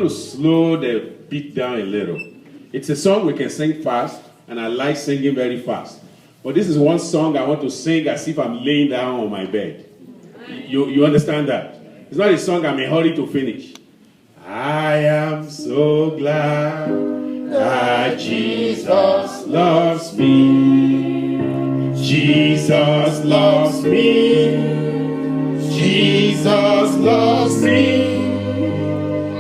to slow the beat down a little. It's a song we can sing fast, and I like singing very fast. But this is one song I want to sing as if I'm laying down on my bed. You understand that? It's not a song I'm in a hurry to finish. I am so glad that Jesus loves me. Jesus loves me. Jesus loves me.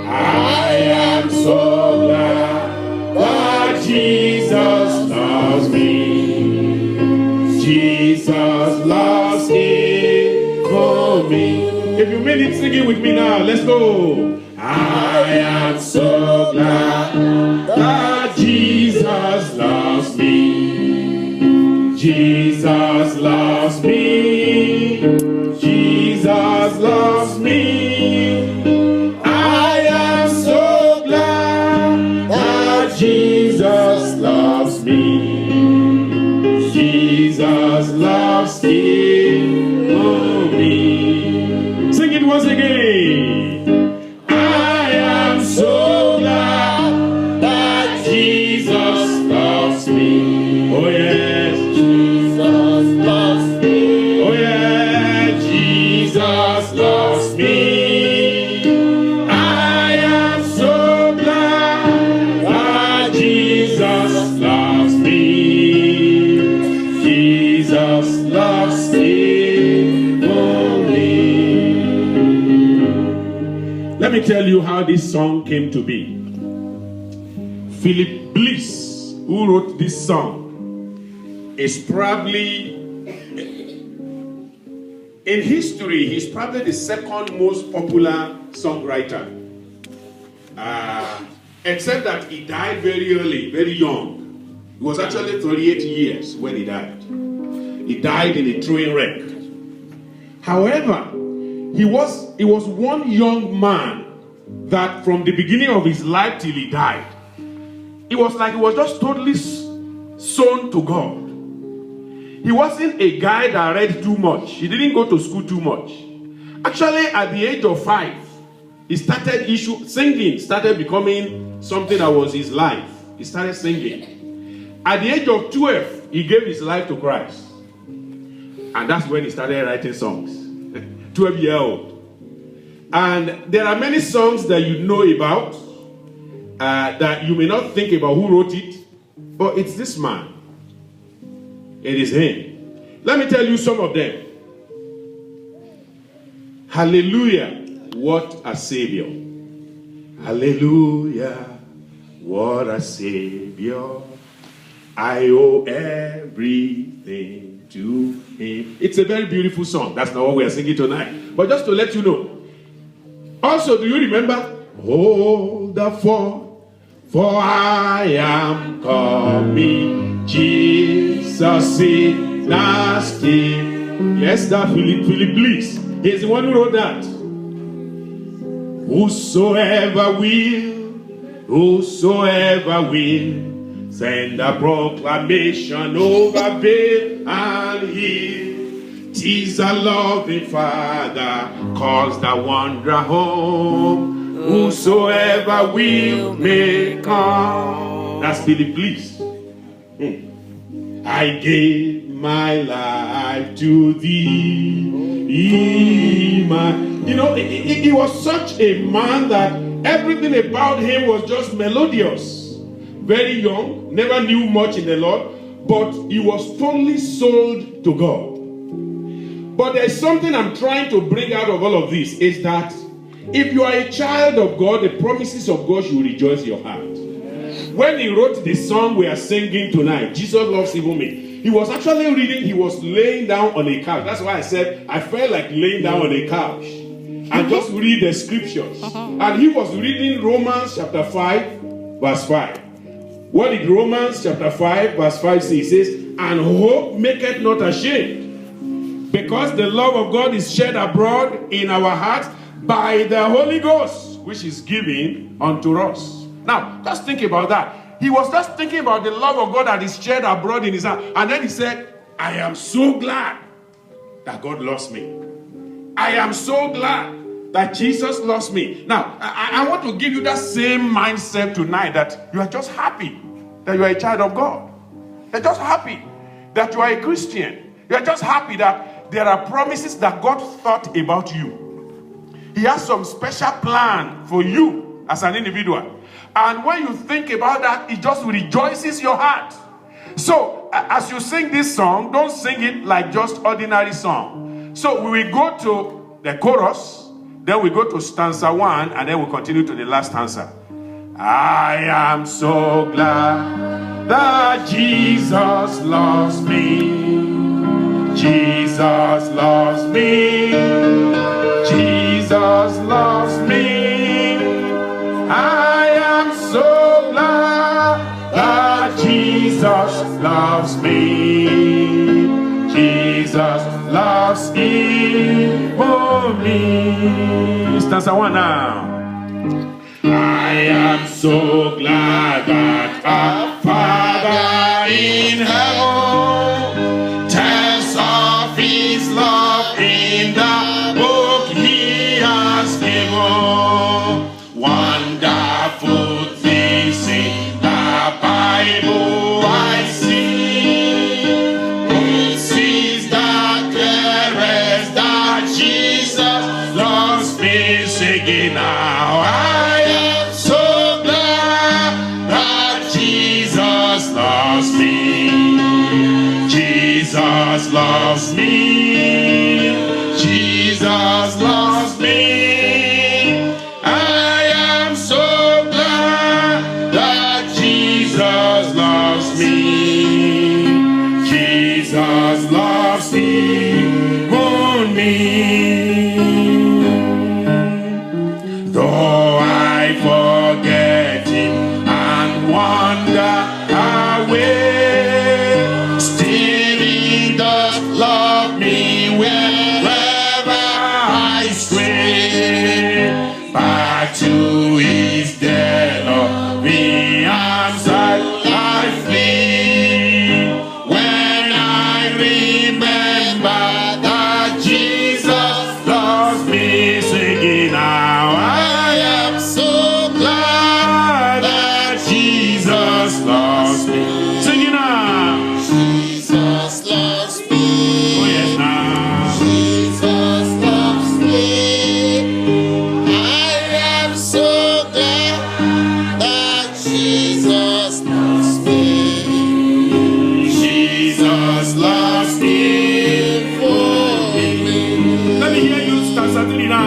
I am so glad that Jesus loves me. Jesus loves me for me. If you mean it, sing it with me now. Let's go. I am so glad that Jesus loves me. Jesus loves me. Jesus loves me. I am so glad that Jesus loves me. Jesus loves me for me. Sing it once again. I am so glad that Jesus loves me. Oh yes, Jesus loves me. Oh yeah, Jesus loves me. I am so glad that Jesus loves me. Jesus loves me for me. Let me tell you how this song came to be. Philip Bliss, who wrote this song, is probably, in history, he's probably the second most popular songwriter. Except that he died very early, very young. He was actually 38 years when he died. He died in a train wreck. However, he was one young man that from the beginning of his life till he died, it was like he was just totally sown to God. He wasn't a guy that read too much. He didn't go to school too much. Actually, at the age of 5, he started singing, started becoming something that was his life. He started singing. At the age of 12, he gave his life to Christ. And that's when he started writing songs. 12-year-old. And there are many songs that you know about that you may not think about who wrote it, but it's this man. It is him. Let me tell you some of them. Hallelujah, what a Savior. Hallelujah, what a Savior. I owe everything to him. It's a very beautiful song. That's not what we are singing tonight. But just to let you know. Also, do you remember? Hold the fort, for I am coming. Jesus is nasty. Yes, that Philip Bliss. He's the one who wrote that. Whosoever will, send a proclamation over Bale and Hill. 'Tis a loving Father calls the wanderer home. Whosoever will may come. That's Philip Bliss. I gave my life to thee. You know, he was such a man that everything about him was just melodious. Very young, never knew much in the Lord, but he was totally sold to God. But there's something I'm trying to bring out of all of this, is that if you are a child of God, the promises of God should rejoice your heart. When he wrote the song we are singing tonight, Jesus Loves Even Me, he was actually reading, he was laying down on a couch. That's why I said I felt like laying down on a couch and just read the scriptures. And he was reading Romans chapter 5, verse 5. What did Romans chapter 5, verse 5 say? It says, and hope maketh not ashamed, because the love of God is shed abroad in our hearts by the Holy Ghost, which is given unto us. Now, just think about that. He was just thinking about the love of God that is shed abroad in his heart. And then he said, I am so glad that God loves me. I am so glad that Jesus loves me. Now, I want to give you that same mindset tonight, that you are just happy that you are a child of God. You're just happy that you are a Christian. You're just happy that there are promises that God thought about you. He has some special plan for you as an individual. And when you think about that, it just rejoices your heart. So, as you sing this song, don't sing it like just ordinary song. So, we will go to the chorus, then we go to stanza 1, and then we'll continue to the last stanza. I am so glad that Jesus loves me. Jesus loves me. Jesus loves me. I am so glad that Jesus loves me. Jesus loves even me. Stanza 1 now. I am so glad that our Father in heaven tells of His love in the book He has given. Wonderful things in the Bible I see. This is the clearest that Jesus loves me. Singing now, I am so glad that Jesus loves me. Jesus loves me. Jesus loves me. I am so glad that Jesus loves me. Jesus loves even me. Though I forget Him and wander away, still He does love me wherever I stray. Back to His dear loving arms I flee. When I remember that Jesus loves me, singing now, I am so glad that Jesus loves me. Singing now, Jesus loves me. Oh yes, now Jesus loves me. I am so glad that Jesus loves me. Jesus loves me for me. Let me hear you start suddenly now.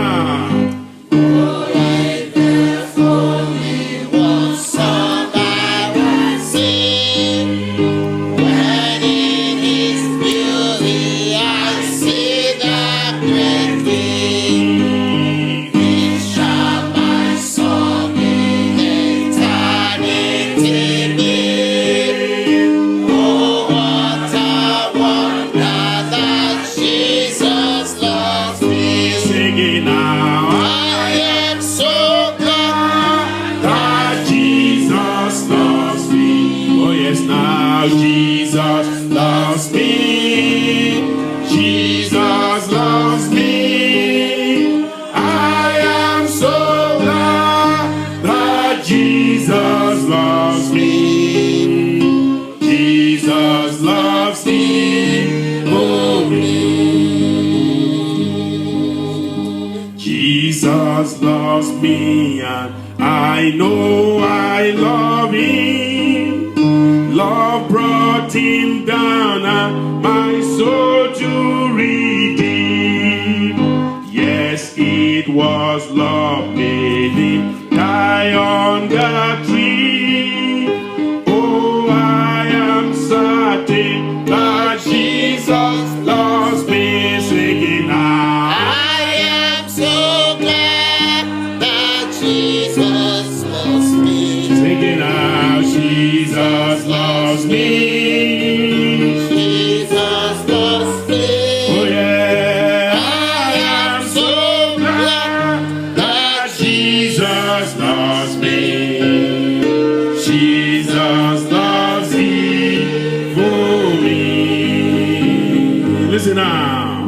Jesus loves me. Jesus loves me. I am so glad that Jesus loves me. Jesus loves me. Oh, me. Jesus loves me, and I know I love Him. Love brought Him down and my soul to redeem. Yes, it was love made Him die on the tree. Oh, I am certain that Jesus loves me. Singing now, I am so glad that Jesus loves me. Singing now, Jesus loves me. Jesus loves me. Oh yeah. I am so glad that Jesus loves me. Jesus loves me for me. Listen now.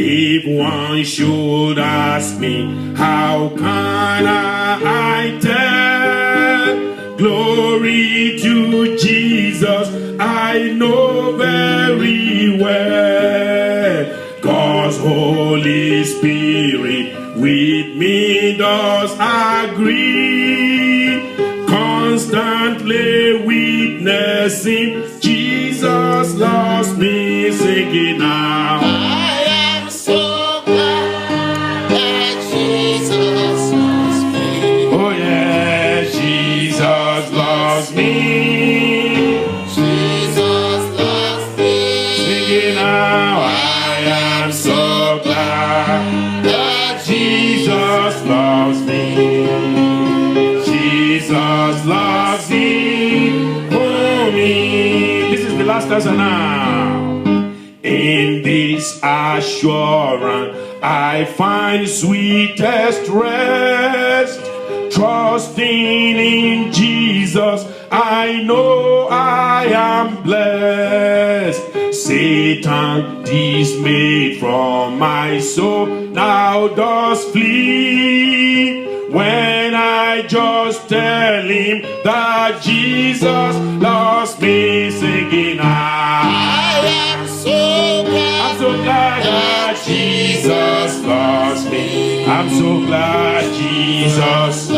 If one should ask me, how can I tell? Glory to Jesus, I know very well. God's Holy Spirit with me does agree, constantly witnessing Jesus loves me, singing now. I am so glad that Jesus loves me. Oh yeah, Jesus loves me. Jesus loves me. Singing now, I am so glad That Jesus loves me. Jesus loves me. For me. This is the last stanza now. In this assurance, I find sweetest rest. Trusting in Jesus, I know I am blessed. Satan, dismayed from my soul, now does flee. When I just tell him that Jesus loves me, singing, I am so glad. I'm so glad that Jesus loves me. I'm so glad Jesus.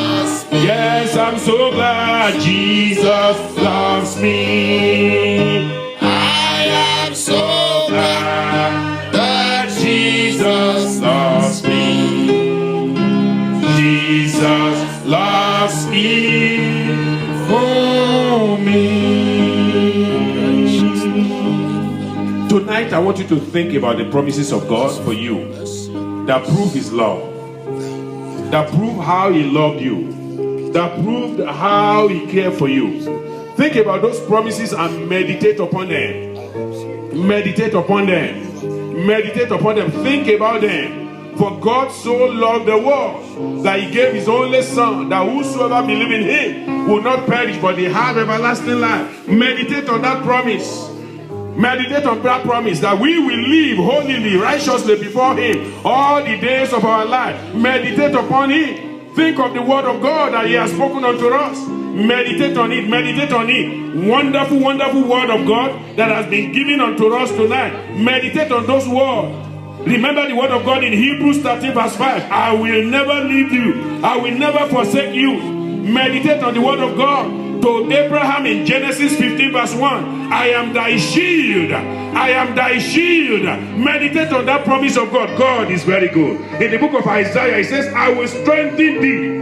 Yes, I'm so glad Jesus loves me. I am so Glad that Jesus loves me. Jesus loves me for me. Tonight I want you to think about the promises of God for you that prove his love, that prove how he loved you, that proved how he cared for you. Think about those promises and meditate upon them. Meditate upon them. Meditate upon them. Think about them. For God so loved the world that he gave his only son, that whosoever believe in him will not perish but they have everlasting life. Meditate on that promise. Meditate on that promise that we will live holily, righteously before him all the days of our life. Meditate upon it. Think of the word of God that he has spoken unto us. Meditate on it. Meditate on it. Wonderful, wonderful word of God that has been given unto us tonight. Meditate on those words. Remember the word of God in Hebrews 13 verse 5. I will never leave you. I will never forsake you. Meditate on the word of God. To Abraham in Genesis 15 verse 1. I am thy shield. I am thy shield. Meditate on that promise of God. God is very good. In the book of Isaiah, it says, I will strengthen thee.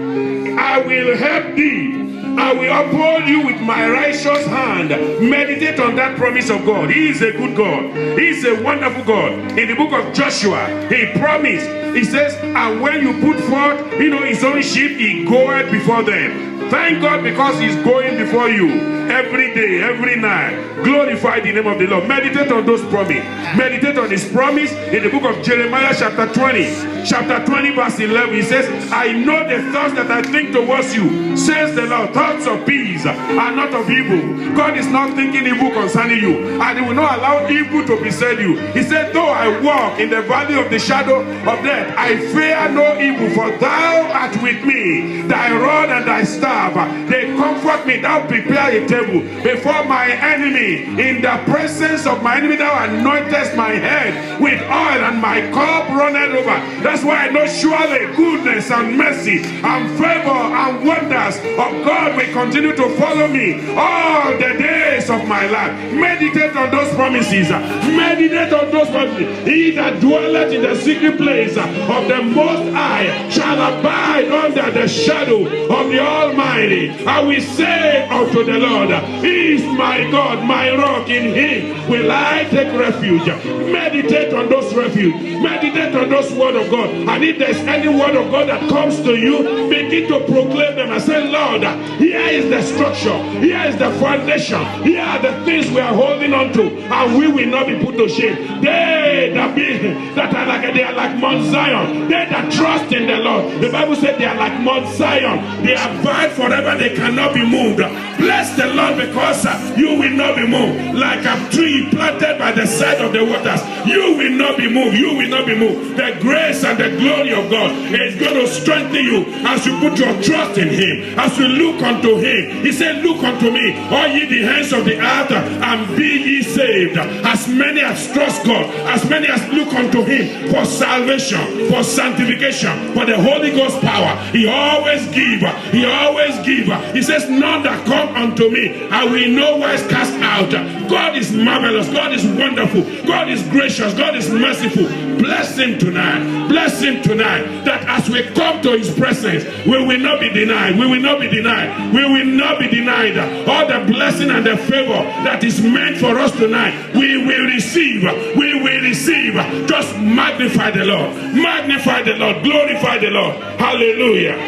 I will help thee. I will uphold you with my righteous hand. Meditate on that promise of God. He is a good God. He is a wonderful God. In the book of Joshua, he promised. He says, and when you put forth, his own sheep, he goeth before them. Thank God because he's going before you every day, every night. Glorify the name of the Lord. Meditate on those promises. Meditate on his promise in the book of Jeremiah chapter 20. Chapter 20 verse 11. He says, I know the thoughts that I think towards you, says the Lord, thoughts of peace and not of evil. God is not thinking evil concerning you, and he will not allow evil to beset you. He said, though I walk in the valley of the shadow of death, I fear no evil, for thou art with me. Thy rod and thy staff, they comfort me. Thou prepare a table before my enemy. In the presence of my enemy, thou anointest my head with oil, and my cup runneth over. That's why I know surely goodness and mercy and favor and wonders of God will continue to follow me all the days of my life. Meditate on those promises. Meditate on those promises. He that dwelleth in the secret place of the Most High shall abide under the shadow of the Almighty. I will say unto the Lord, He is my God, my rock. In him will I take refuge. Meditate on those refuge. Meditate on those word of God. And if there's any word of God that comes to you, begin to proclaim them and say, Lord, here is the structure, here is the foundation, here are the things we are holding on to, and we will not be put to shame. They that are like Mount Zion, they that trust in the Lord. The Bible said they are like Mount Zion. They abide forever, they cannot be moved. Bless the Lord, because you will not be moved. Like a tree planted by at the side of the waters. You will not be moved. You will not be moved. The grace and the glory of God is going to strengthen you as you put your trust in Him. As you look unto Him. He said, look unto me, all ye the hands of the earth, and be ye saved. As many as trust God, as many as look unto Him for salvation, for sanctification, for the Holy Ghost power. He always give. He always give. He says, none that come unto me, I will no wise cast out. God is marvelous. God is wonderful. God is gracious. God is merciful. Bless Him tonight. Bless Him tonight. That as we come to His presence, we will not be denied. We will not be denied. We will not be denied. All the blessing and the favor that is meant for us tonight, we will receive. We will receive. Just magnify the Lord. Magnify the Lord. Glorify the Lord. Hallelujah.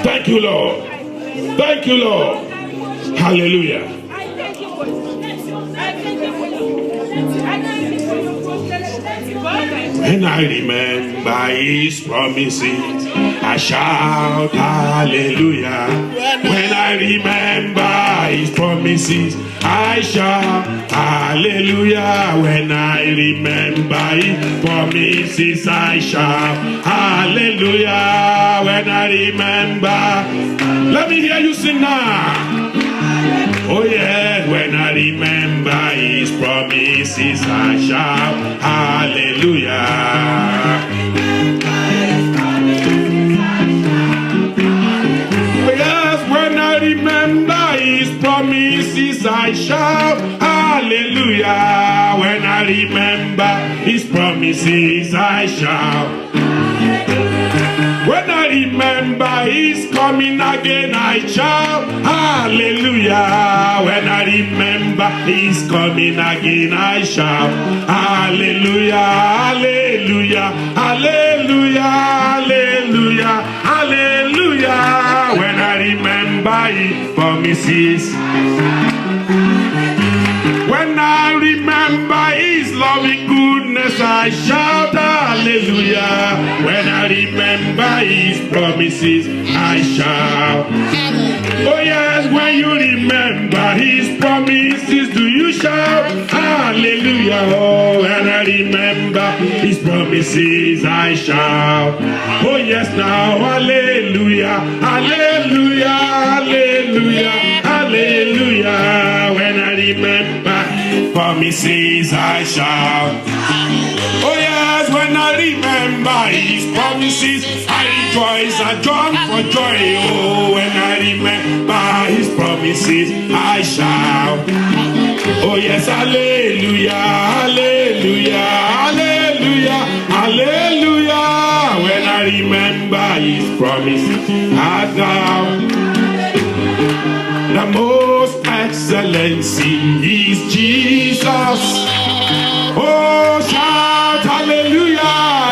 Thank you, Lord. Thank you, Lord. Hallelujah. When I remember His promises, I shout hallelujah. When I remember His promises, I shout hallelujah. When I remember His promises, I shout hallelujah. When I remember, let me hear you sing now. Oh yeah, when I remember His promises, I shout hallelujah. Yes, when I remember His promises, I shout hallelujah. When I remember His promises, I shout. When I remember He's coming again, I shout hallelujah. When I remember He's coming again, I shout hallelujah, hallelujah, hallelujah, hallelujah, hallelujah. When I remember His promises, when I remember His loving goodness, I shout hallelujah. When I remember His promises, I shout. Oh yes, when you remember His promises, do you shout hallelujah? Oh, when I remember His promises, I shout. Oh yes, now hallelujah, hallelujah, hallelujah, hallelujah. When I remember promises, I shout. Oh yes, when I remember His promises, I rejoice and jump for joy. Oh, when I remember His promises, I shout. Oh yes, hallelujah, hallelujah, hallelujah, hallelujah. When I remember His promises, I shout. The most excellency is Jesus. Oh, shout hallelujah,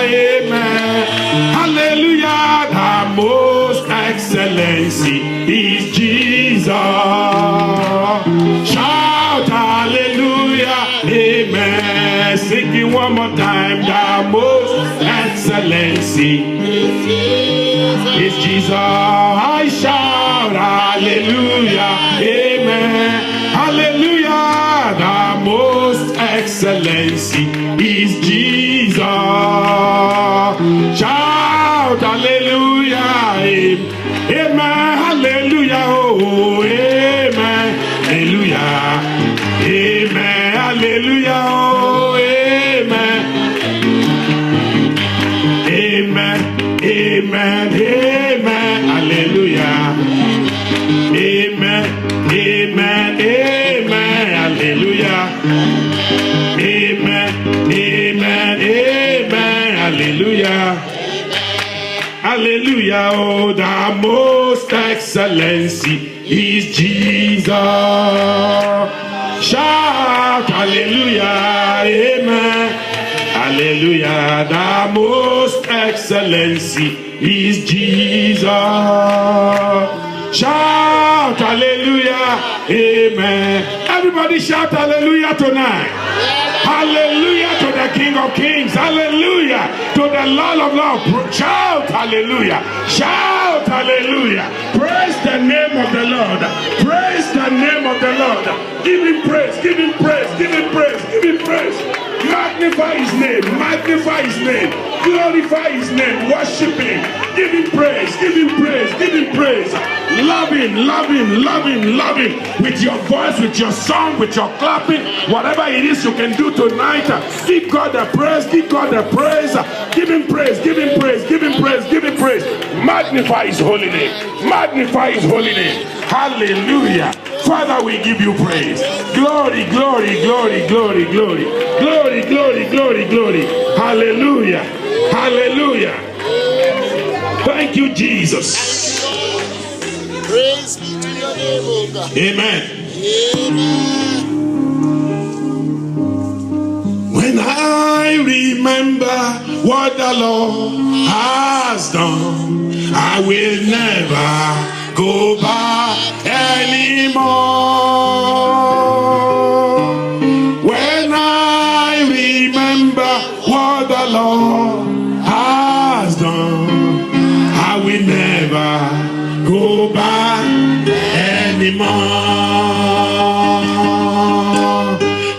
amen. Hallelujah, the most excellency is Jesus. Shout hallelujah, amen. Sing it one more time. The most excellency is Jesus. I shout hallelujah, amen. Hallelujah, the most excellency is Jesus. Shout hallelujah, amen. Hallelujah, oh, amen. Hallelujah, amen. Hallelujah, oh, amen. Amen, amen, amen. Hallelujah. Amen, amen, amen, hallelujah. Amen, amen, amen, hallelujah. Hallelujah, oh, the most excellency is Jesus. Shout hallelujah, amen. Hallelujah, the most excellency is Jesus. Shout hallelujah, amen. Everybody shout hallelujah tonight. Hallelujah to the King of Kings. Hallelujah to the Lord of Lords. Shout hallelujah. Shout hallelujah. Praise the name of the Lord. Praise the the name of the Lord. Give him praise, give him praise, give him praise, give him praise. Magnify his name, magnify his name, glorify his name, worship him, give him praise, give him praise, give him praise. Love him, love him, love him, love him. With your voice, with your song, with your clapping, whatever it is you can do tonight, give God the praise, give God the praise, give him praise, give him praise, give him praise, give him praise. Magnify his holy name, magnify his holy name. Hallelujah. Father, we give you praise. Glory, glory, glory, glory, glory. Glory, glory, glory, glory. Hallelujah. Hallelujah. Thank you, Jesus. Praise be to your name, O God. Amen. Amen. When I remember what the Lord has done, I will never go back anymore. When I remember what the Lord has done, I will never go back anymore.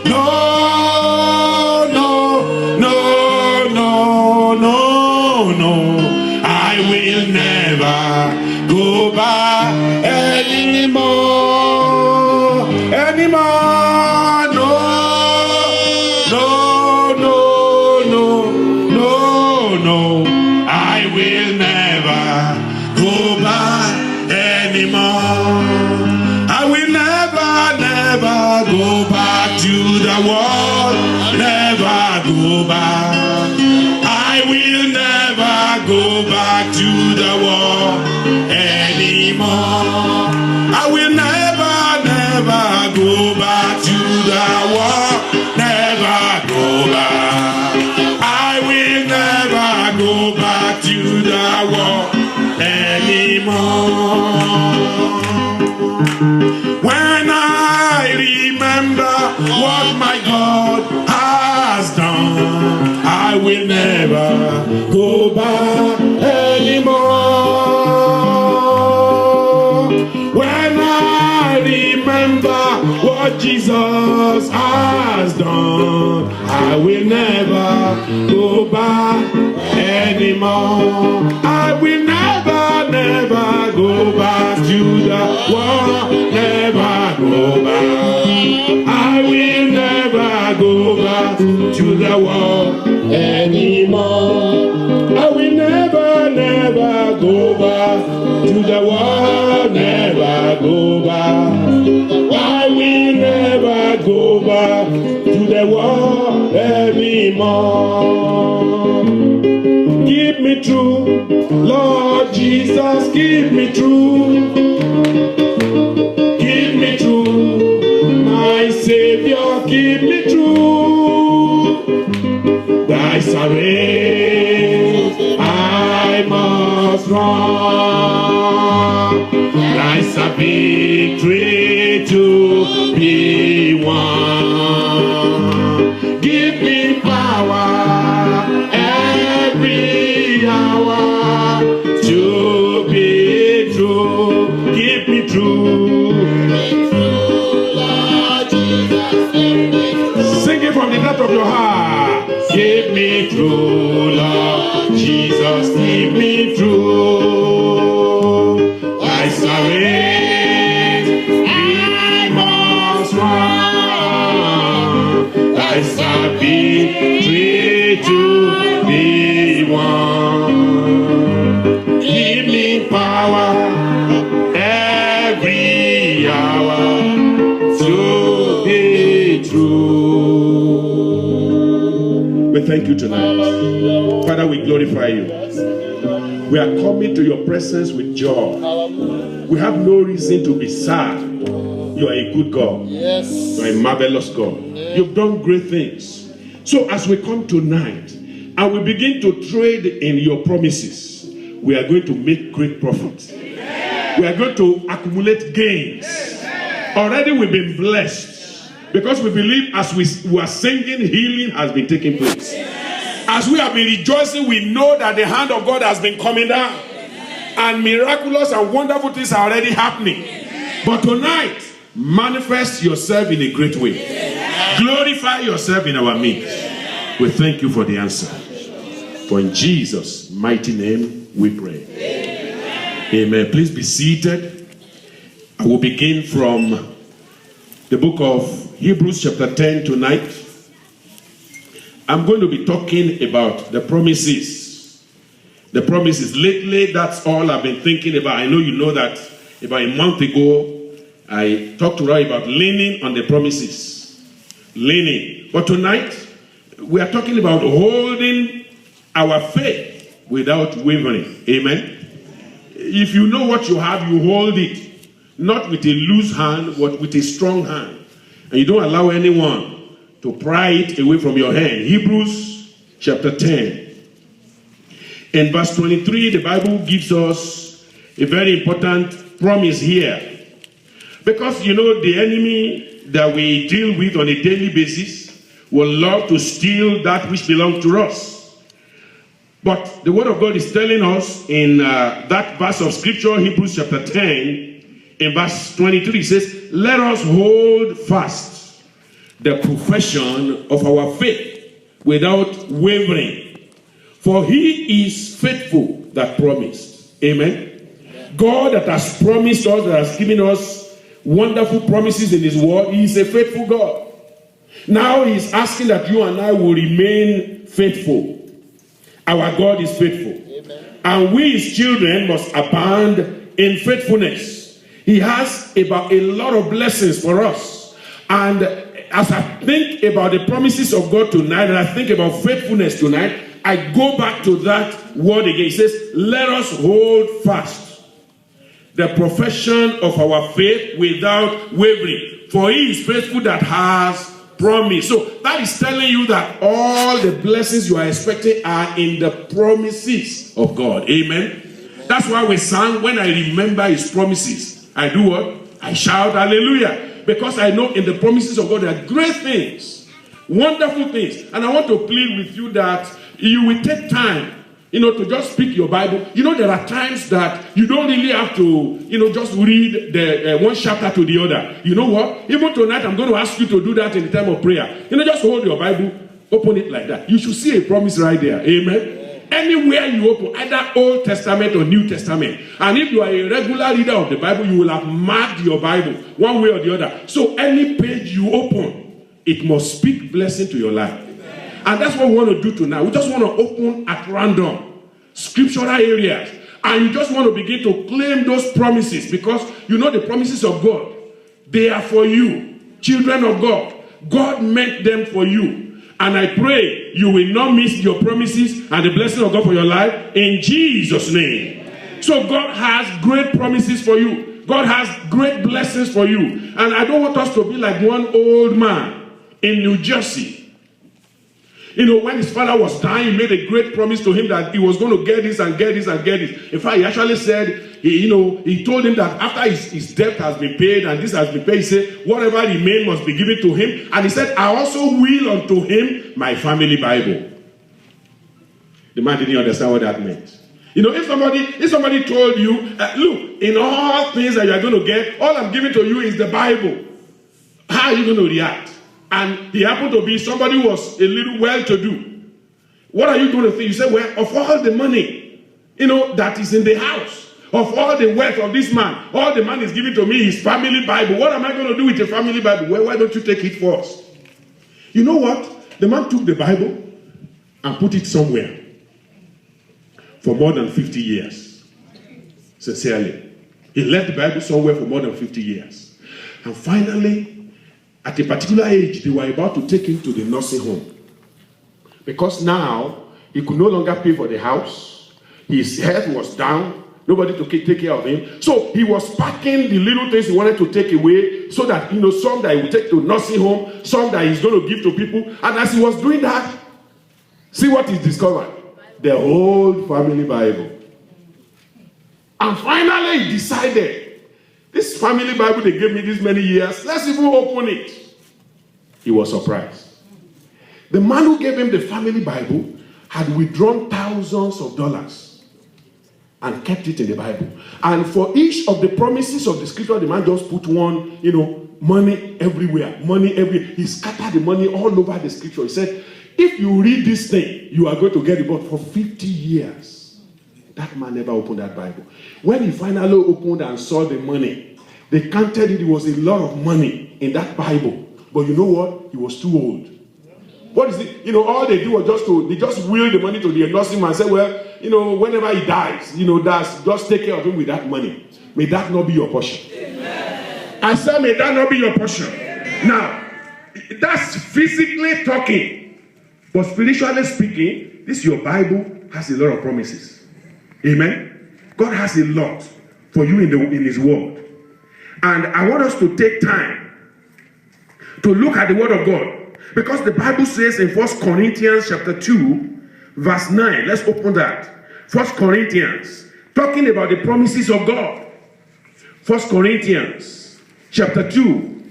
No, no, no, no, no, no. I will never go back anymore, anymore. No, no, no, no, no, no. I will never go back anymore. I will never, never go back to the world. Never go back. I will never go back to the world anymore. I will never, never go back to the world. Never go back. I will never go back to the world anymore. When I remember what my God has done, I will never go back anymore. When I remember what Jesus has done, I will never go back anymore. I will never, never go back to the world. Never go back. I will never go back to the world anymore. I will never, never go back to the world. Never go back. I will never go back to the world anymore. Keep me true, Lord Jesus, keep me true. Keep me true, my Savior, keep me true. There's a race I must run. There's a victory to be won. Give me power every hour to be true. Keep me true. Sing it from the depth of your heart. Keep me true, Lord Jesus, keep me true. Life's a race we must run. Life's a victory to be won. Give me power every hour to be true. We thank you tonight. Father, we glorify you. We are coming to your presence with joy. We have no reason to be sad. You are a good God. Yes. You are a marvelous God. You've done great things. So as we come tonight and we begin to trade in your promises, we are going to make great profits. We are going to accumulate gains. Already we've been blessed because we believe as we are singing, healing has been taking place. As we have been rejoicing, we know that the hand of God has been coming down. And miraculous and wonderful things are already happening. But tonight, Manifest yourself in a great way. Glorify yourself in our midst. We thank you for the answer. For in Jesus' mighty name we pray. Amen. Please be seated. I will begin from the book of Hebrews chapter 10 tonight. I'm going to be talking about the promises. The promises. Lately, that's all I've been thinking about. I know you know that about a month ago, I talked to Roy about leaning on the promises. Leaning. But tonight, we are talking about holding our faith without wavering. Amen. If you know what you have, you hold it. Not with a loose hand, but with a strong hand. And you don't allow anyone to pry it away from your hand. Hebrews chapter 10. In verse 23, the Bible gives us a very important promise here. Because, you know, the enemy that we deal with on a daily basis will love to steal that which belongs to us. But the word of God is telling us in that verse of scripture, Hebrews chapter 10, in verse 23, it says, let us hold fast the profession of our faith without wavering. For he is faithful that promised. Amen. God that has promised us, that has given us wonderful promises in his word, he is a faithful God. Now he is asking that you and I will remain faithful. Our God is faithful. Amen. And we his children must abound in faithfulness. He has about a lot of blessings for us. And as I think about the promises of God tonight, and I think about faithfulness tonight, I go back to that word again. It says, let us hold fast the profession of our faith without wavering. For he is faithful that has promised. So that is telling you that all the blessings you are expecting are in the promises of God. Amen. That's why we sang, when I remember his promises, I do what? I shout hallelujah. Because I know in the promises of God there are great things, wonderful things. And I want to plead with you that you will take time, to just speak your Bible. There are times that you don't really have to, just read the one chapter to the other. You know what? Even tonight, I'm going to ask you to do that in the time of prayer. Just hold your Bible, open it like that. You should see a promise right there. Amen. Anywhere you open, either Old Testament or New Testament. And if you are a regular reader of the Bible, you will have marked your Bible one way or the other. So any page you open, it must speak blessing to your life. And that's what we want to do tonight. We just want to open at random scriptural areas. And you just want to begin to claim those promises. Because the promises of God, they are for you. Children of God. God meant them for you. And I pray you will not miss your promises and the blessing of God for your life in Jesus' name. So God has great promises for you. God has great blessings for you. And I don't want us to be like one old man in New Jersey. When his father was dying, he made a great promise to him that he was going to get this and get this and get this. In fact, he actually said, he told him that after his debt has been paid and this has been paid, he said, whatever remains must be given to him. And he said, I also will unto him my family Bible. The man didn't understand what that meant. If somebody told you, look, in all things that you are going to get, all I'm giving to you is the Bible. How are you going to react? And he happened to be somebody who was a little well-to-do. What are you going to think? You say, well, of all the money, that is in the house, of all the wealth of this man, all the man is giving to me is family Bible. What am I going to do with the family Bible? Well, why don't you take it first? You know what? The man took the Bible and put it somewhere for more than 50 years. Sincerely. He left the Bible somewhere for more than 50 years. And finally, at a particular age, they were about to take him to the nursing home. Because now, he could no longer pay for the house. His health was down. Nobody to take care of him. So he was packing the little things he wanted to take away so that, some that he would take to nursing home, some that he's going to give to people. And as he was doing that, see what he discovered? The whole family Bible. And finally, he decided, this family Bible they gave me this many years, let's even open it. He was surprised. The man who gave him the family Bible had withdrawn thousands of dollars and kept it in the Bible. And for each of the promises of the scripture, the man just put one, money everywhere, money everywhere. He scattered the money all over the scripture. He said, if you read this thing, you are going to get it. But for 50 years, that man never opened that Bible. When he finally opened and saw the money, they counted it. It was a lot of money in that Bible. But you know what? He was too old. What is it? All they do was they just will the money to the nursing man and say, well, whenever he dies, just take care of him with that money. May that not be your portion. Amen. I said, may that not be your portion. Amen. Now, that's physically talking. But spiritually speaking, this your Bible has a lot of promises. Amen. God has a lot for you in his word. And I want us to take time to look at the word of God. Because the Bible says in 1 Corinthians chapter 2, verse 9. Let's open that. 1 Corinthians, talking about the promises of God. 1 Corinthians chapter 2.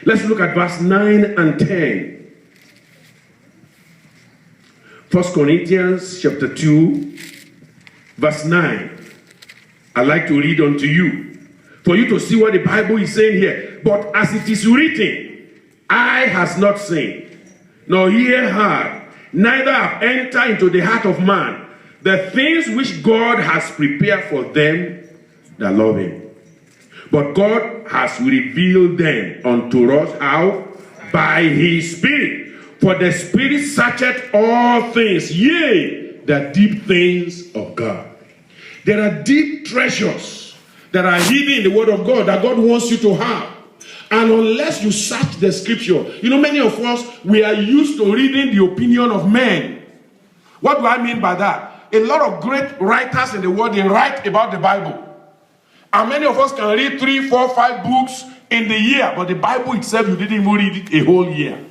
Let's look at verse 9 and 10. 1 Corinthians chapter 2, verse 9. I'd like to read unto you, for you to see what the Bible is saying here. But as it is written, eye has not seen, nor ear heard, neither have entered into the heart of man the things which God has prepared for them that love him. But God has revealed them unto us, how? By his Spirit. For the Spirit searcheth all things, yea, the deep things of God. There are deep treasures that are hidden in the word of God that God wants you to have. And unless you search the scripture, many of us, we are used to reading the opinion of men. What do I mean by that? A lot of great writers in the world, they write about the Bible. And many of us can read 3, 4, 5 books in the year, but the Bible itself, you didn't even read it a whole year.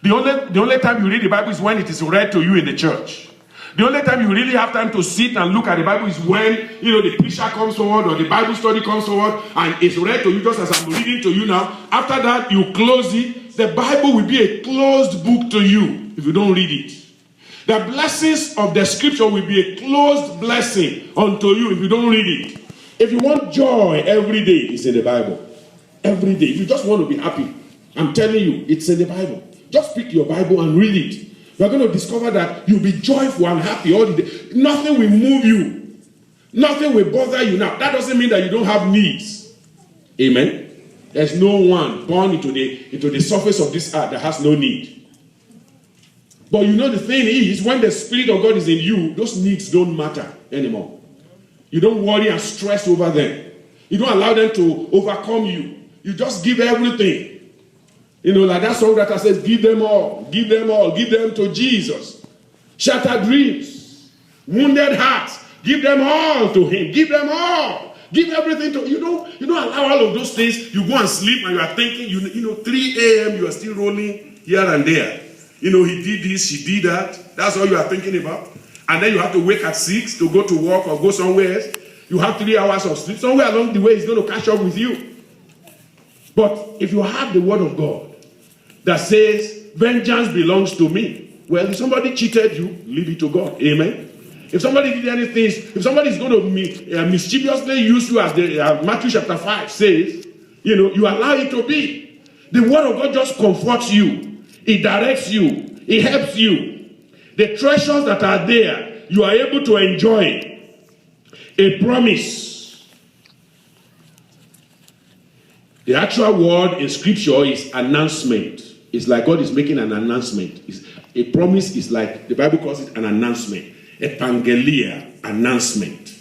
The only time you read the Bible is when it is read to you in the church. The only time you really have time to sit and look at the Bible is when, the preacher comes forward or the Bible study comes forward and it's read to you just as I'm reading to you now. After that, you close it. The Bible will be a closed book to you if you don't read it. The blessings of the scripture will be a closed blessing unto you if you don't read it. If you want joy every day, it's in the Bible. Every day. If you just want to be happy, I'm telling you, it's in the Bible. Just pick your Bible and read it. You're going to discover that you'll be joyful and happy all the day. Nothing will move you. Nothing will bother you. Now, that doesn't mean that you don't have needs. Amen. There's no one born into the surface of this earth that has no need. But the thing is, when the Spirit of God is in you, those needs don't matter anymore. You don't worry and stress over them. You don't allow them to overcome you. You just give everything. Like that song that says, give them all, give them all, give them to Jesus. Shattered dreams, wounded hearts, give them all to him. Give them all. Give everything to you. Don't allow all of those things. You go and sleep and you are thinking, 3 a.m. you are still rolling here and there. He did this, she did that. That's all you are thinking about. And then you have to wake at 6 to go to work or go somewhere else. You have 3 hours of sleep. Somewhere along the way, it's going to catch up with you. But if you have the word of God that says, vengeance belongs to me. Well, if somebody cheated you, leave it to God. Amen. If somebody did anything, if somebody is going to mischievously use you, as Matthew chapter 5 says, you allow it to be. The word of God just comforts you. It directs you. It helps you. The treasures that are there, you are able to enjoy. A promise. The actual word in scripture is announcement. It's like God is making an announcement. A promise is like, the Bible calls it an announcement. Evangelia, announcement.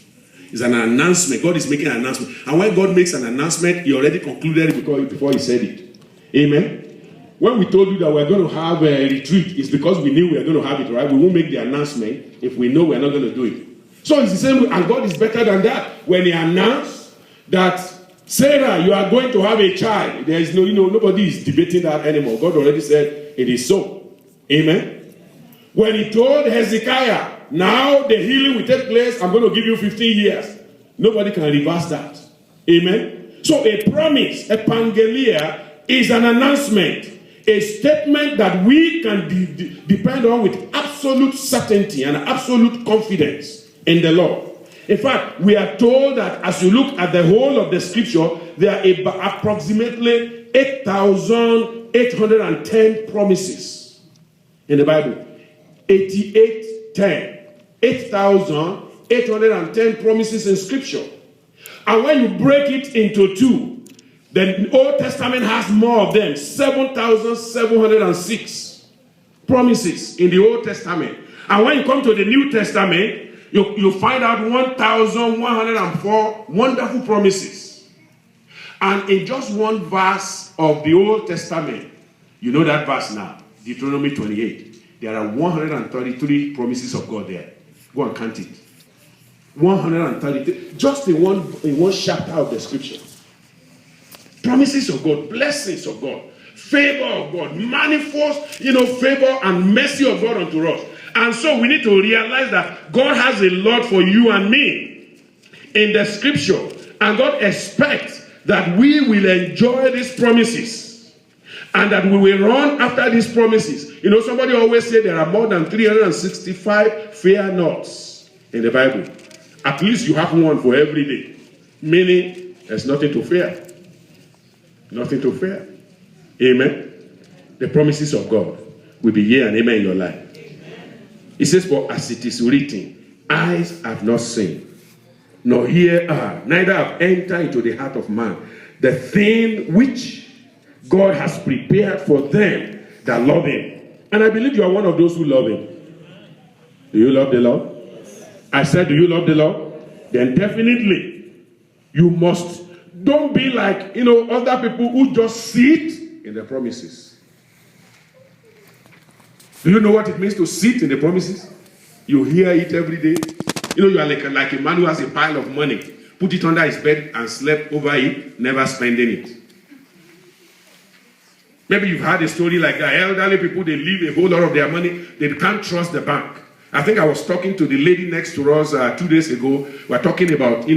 It's an announcement. God is making an announcement. And when God makes an announcement, he already concluded it before he said it. Amen. When we told you that we're going to have a retreat, it's because we knew we were going to have it, right? We won't make the announcement if we know we're not going to do it. So it's the same, and God is better than that. When he announced that, Sarah, you are going to have a child, there is nobody is debating that anymore. God already said it is so. Amen. When he told Hezekiah, now the healing will take place, I'm going to give you 15 years. Nobody can reverse that. Amen. So a promise, a pangelia, is an announcement, a statement that we can depend on with absolute certainty and absolute confidence in the Lord. In fact, we are told that as you look at the whole of the scripture, there are approximately 8,810 promises in the Bible. 8,810 promises in scripture. And when you break it into two, the Old Testament has more of them, 7,706 promises in the Old Testament. And when you come to the New Testament, you find out 1,104 wonderful promises. And in just one verse of the Old Testament, you know that verse now, Deuteronomy 28, there are 133 promises of God there. Go and count it. 133, just in one chapter of the scripture. Promises of God, blessings of God, favor of God, manifold, favor and mercy of God unto us. And so we need to realize that God has a lot for you and me in the scripture. And God expects that we will enjoy these promises and that we will run after these promises. Somebody always say there are more than 365 fear nots in the Bible. At least you have one for every day. Meaning, there's nothing to fear. Nothing to fear. Amen. The promises of God will be yea and amen in your life. It says, for as it is written, eyes have not seen, nor ear heard, neither have entered into the heart of man the thing which God has prepared for them that love him. And I believe you are one of those who love him. Do you love the Lord? I said, do you love the Lord? Then definitely you must. Don't be like, other people who just sit in the promises. Do you know what it means to sit in the promises? You hear it every day. You are like a man who has a pile of money, put it under his bed and slept over it, never spending it. Maybe you've heard a story like that. Elderly people, they leave a whole lot of their money. They can't trust the bank. I think I was talking to the lady next to us 2 days ago. We were talking about,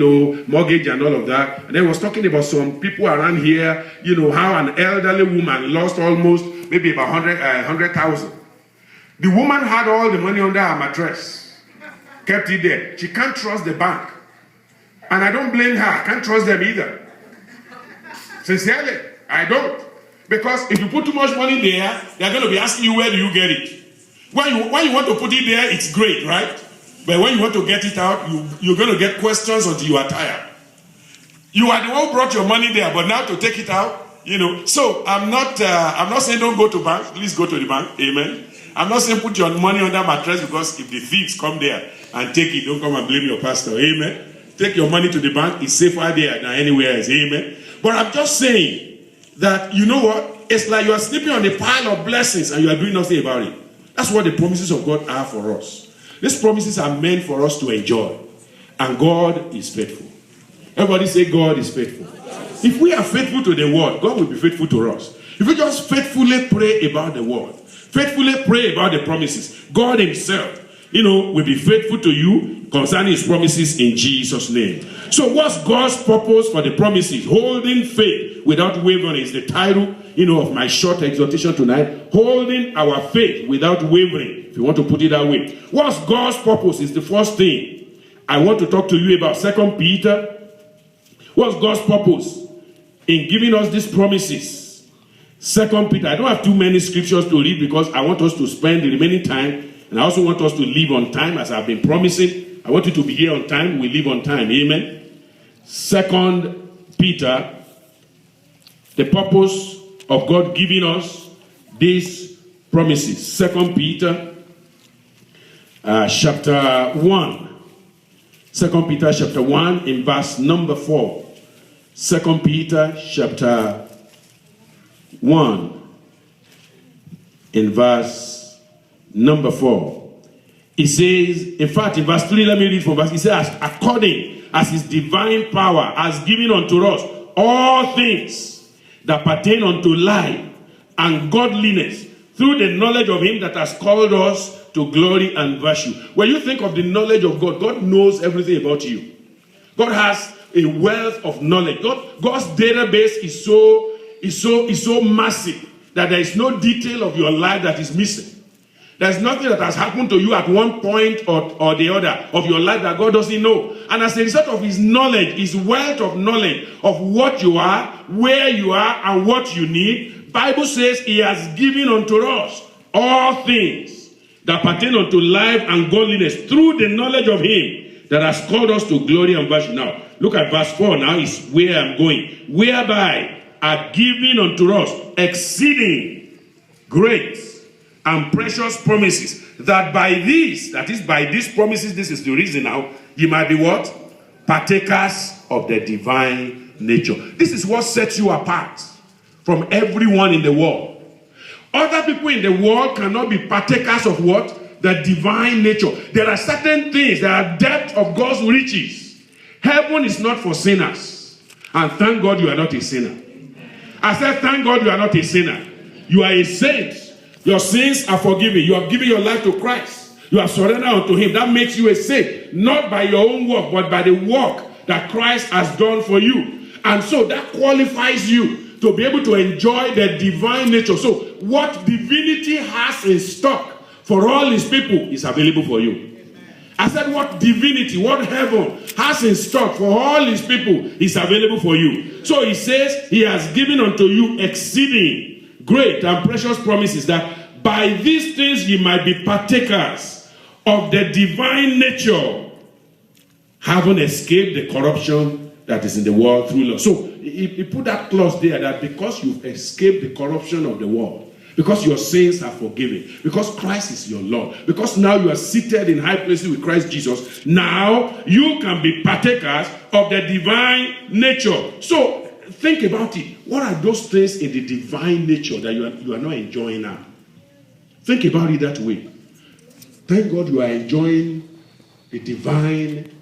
mortgage and all of that. And then I was talking about some people around here, how an elderly woman lost almost maybe about 100,000. The woman had all the money under her mattress, kept it there. She can't trust the bank. And I don't blame her. I can't trust them either. Sincerely, I don't. Because if you put too much money there, they're going to be asking you, where do you get it? When you want to put it there, it's great, right? But when you want to get it out, you're going to get questions until you are tired. You are the one who brought your money there, but now to take it out, So I'm not saying don't go to bank. Please go to the bank. Amen. I'm not saying put your money under mattress, because if the thieves come there and take it, don't come and blame your pastor. Amen. Take your money to the bank. It's safer there than anywhere else. Amen. But I'm just saying that, you know what? It's like you are sleeping on a pile of blessings and you are doing nothing about it. That's what the promises of God are for us. These promises are meant for us to enjoy. And God is faithful. Everybody say God is faithful. If we are faithful to the word, God will be faithful to us. If we just faithfully pray about the word, faithfully pray about the promises, God himself, will be faithful to you concerning his promises in Jesus' name. So what's God's purpose for the promises? Holding faith without wavering is the title, of my short exhortation tonight. Holding our faith without wavering, if you want to put it that way. What's God's purpose is the first thing I want to talk to you about. 2 Peter. What's God's purpose in giving us these promises? 2 Peter. I don't have too many scriptures to read because I want us to spend the remaining time, and I also want us to live on time as I've been promising. I want you to be here on time. We live on time. Amen. 2 Peter. The purpose of God giving us these promises. 2 Peter chapter 1. 2 Peter chapter 1 in verse number 4. 2 Peter chapter 1 in verse number 4. It says, in fact, in verse 3, let me read from verse. It says, according as his divine power has given unto us all things that pertain unto life and godliness, through the knowledge of him that has called us to glory and virtue. When you think of the knowledge of God, God knows everything about you. God has a wealth of knowledge. God's database is so massive that there is no detail of your life that is missing. There's nothing that has happened to you at one point or the other of your life that God doesn't know. And as a result of his knowledge, his wealth of knowledge of what you are, where you are, and what you need, Bible says he has given unto us all things that pertain unto life and godliness through the knowledge of him that has called us to glory and virtue. Now, look at verse 4 now is where I'm going. Whereby are given unto us exceeding great and precious promises, that by these, that is by these promises, this is the reason now, you might be what? Partakers of the divine nature. This is what sets you apart from everyone in the world. Other people in the world cannot be partakers of what? The divine nature. There are certain things that are depth of God's riches. Heaven is not for sinners. And thank God you are not a sinner. I said, thank God you are not a sinner. You are a saint. Your sins are forgiven. You have given your life to Christ. You have surrendered unto him. That makes you a saint. Not by your own work, but by the work that Christ has done for you. And so that qualifies you to be able to enjoy the divine nature. So what divinity has in stock for all his people is available for you. I said what divinity, what heaven has in stock for all his people is available for you. So he says he has given unto you exceeding great and precious promises, that by these things ye might be partakers of the divine nature, having escaped the corruption that is in the world through law. So he put that clause there, that because you've escaped the corruption of the world, because your sins are forgiven, because Christ is your Lord, because now you are seated in high places with Christ Jesus, now you can be partakers of the divine nature. So think about it. What are those things in the divine nature that you are not enjoying now? Think about it that way. Thank God you are enjoying the divine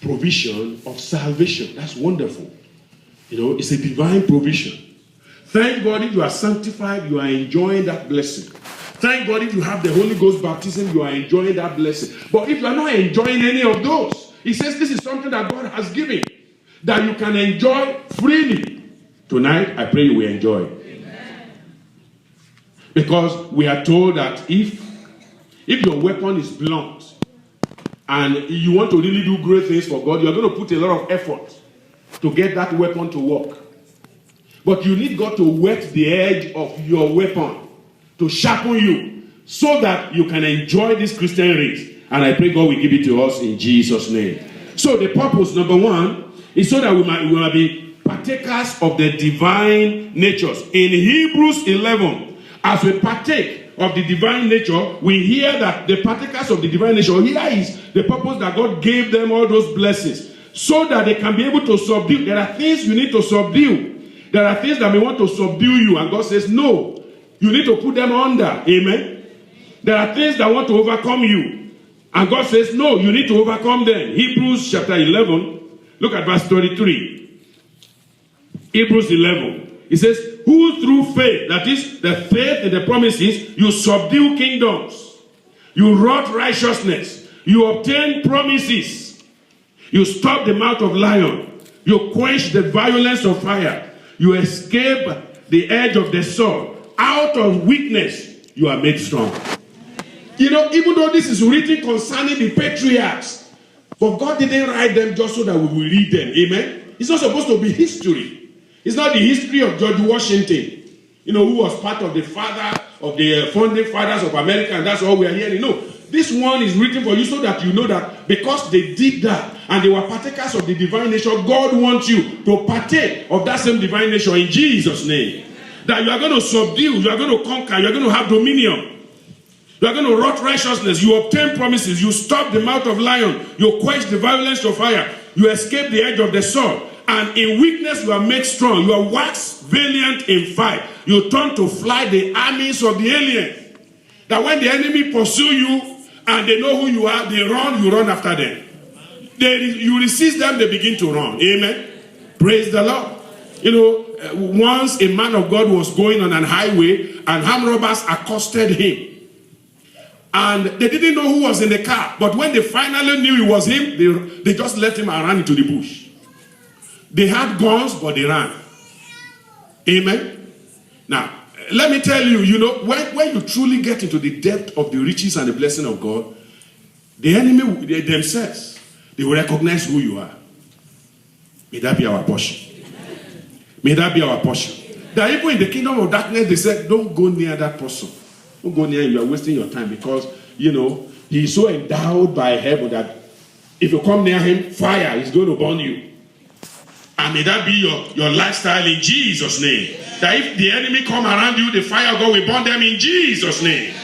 provision of salvation. That's wonderful. You know, it's a divine provision. Thank God if you are sanctified, you are enjoying that blessing. Thank God if you have the Holy Ghost baptism, you are enjoying that blessing. But if you are not enjoying any of those, he says this is something that God has given, that you can enjoy freely. Tonight, I pray you will enjoy. Amen. Because we are told that if your weapon is blunt and you want to really do great things for God, you are going to put a lot of effort to get that weapon to work. But you need God to whet the edge of your weapon, to sharpen you, so that you can enjoy this Christian race. And I pray God will give it to us in Jesus' name. So the purpose, number one, is so that we might be partakers of the divine natures. In Hebrews 11, as we partake of the divine nature, we hear that the partakers of the divine nature, here is the purpose that God gave them all those blessings, so that they can be able to subdue. There are things you need to subdue. There are things that may want to subdue you, and God says, no, you need to put them under. Amen. There are things that want to overcome you, and God says, no, you need to overcome them. Hebrews chapter 11, look at verse 33. Hebrews 11. It says, who through faith, that is the faith in the promises, you subdue kingdoms, you wrought righteousness, you obtain promises, you stop the mouth of lion, you quench the violence of fire, you escape the edge of the sword. Out of weakness, you are made strong. You know, even though this is written concerning the patriarchs, but God didn't write them just so that we will read them. Amen? It's not supposed to be history. It's not the history of George Washington, you know, who was part of the father of the founding fathers of America, and that's all we are hearing. No, this one is written for you so that you know that because they did that and they were partakers of the divine nature, God wants you to partake of that same divine nature in Jesus' name. That you are going to subdue, you are going to conquer, you are going to have dominion. You are going to wrought righteousness, you obtain promises, you stop the mouth of lion, you quench the violence of fire, you escape the edge of the sword, and in weakness you are made strong, you are waxed valiant in fight, you turn to fly the armies of the alien. That when the enemy pursue you and they know who you are, they run, you run after them. You resist them, they begin to run. Amen. Praise the Lord. You know, once a man of God was going on an highway and armed robbers accosted him. And they didn't know who was in the car. But when they finally knew it was him, they just left him and ran into the bush. They had guns, but they ran. Amen. Now, let me tell you, when you truly get into the depth of the riches and the blessing of God, the enemy themselves, they will recognize who you are. May that be our portion. May that be our portion. That even in the kingdom of darkness, they said, don't go near that person. Don't go near him. You are wasting your time because, he is so endowed by heaven that if you come near him, fire is going to burn you. And may that be your lifestyle in Jesus' name. That if the enemy come around you, the fire of God will burn them in Jesus' name.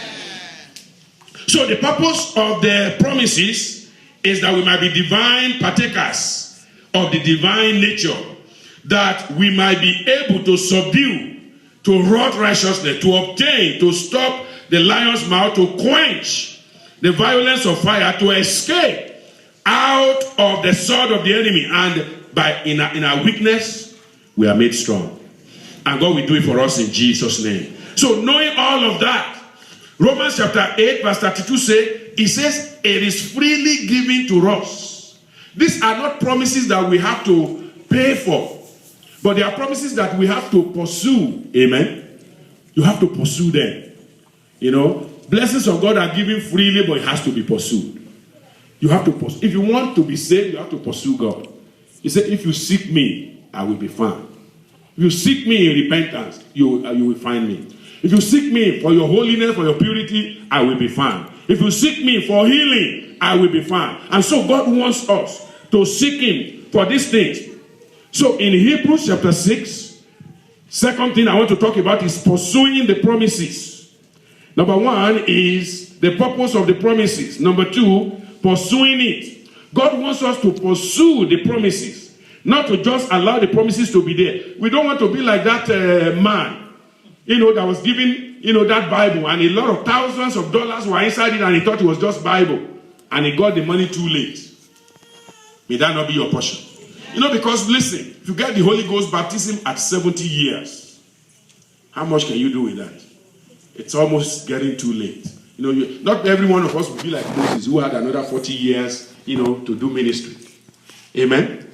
So the purpose of the promises is that we might be divine partakers of the divine nature, that we might be able to subdue, to wrought righteousness, to obtain, to stop the lion's mouth, to quench the violence of fire, to escape out of the sword of the enemy, and in our weakness we are made strong. And God will do it for us in Jesus' name. So knowing all of that, Romans chapter 8 verse 32 says, it is freely given to us. These are not promises that we have to pay for, but they are promises that we have to pursue. Amen. You have to pursue them. Blessings of God are given freely, but it has to be pursued. You have to pursue. If you want to be saved, you have to pursue God. He said, if you seek me, I will be found. If you seek me in repentance, you will find me. If you seek me for your holiness, for your purity, I will be found. If you seek me for healing, I will be found. And so God wants us to seek him for these things. So in Hebrews chapter 6, second thing I want to talk about is pursuing the promises. Number one is the purpose of the promises. Number two, pursuing it. God wants us to pursue the promises, not to just allow the promises to be there. We don't want to be like that man, that was given, that Bible, and a lot of thousands of dollars were inside it, and he thought it was just Bible, and he got the money too late. May that not be your portion. Because listen, if you get the Holy Ghost baptism at 70 years, how much can you do with that? It's almost getting too late. Not every one of us will be like Moses, who had another 40 years, to do ministry. Amen?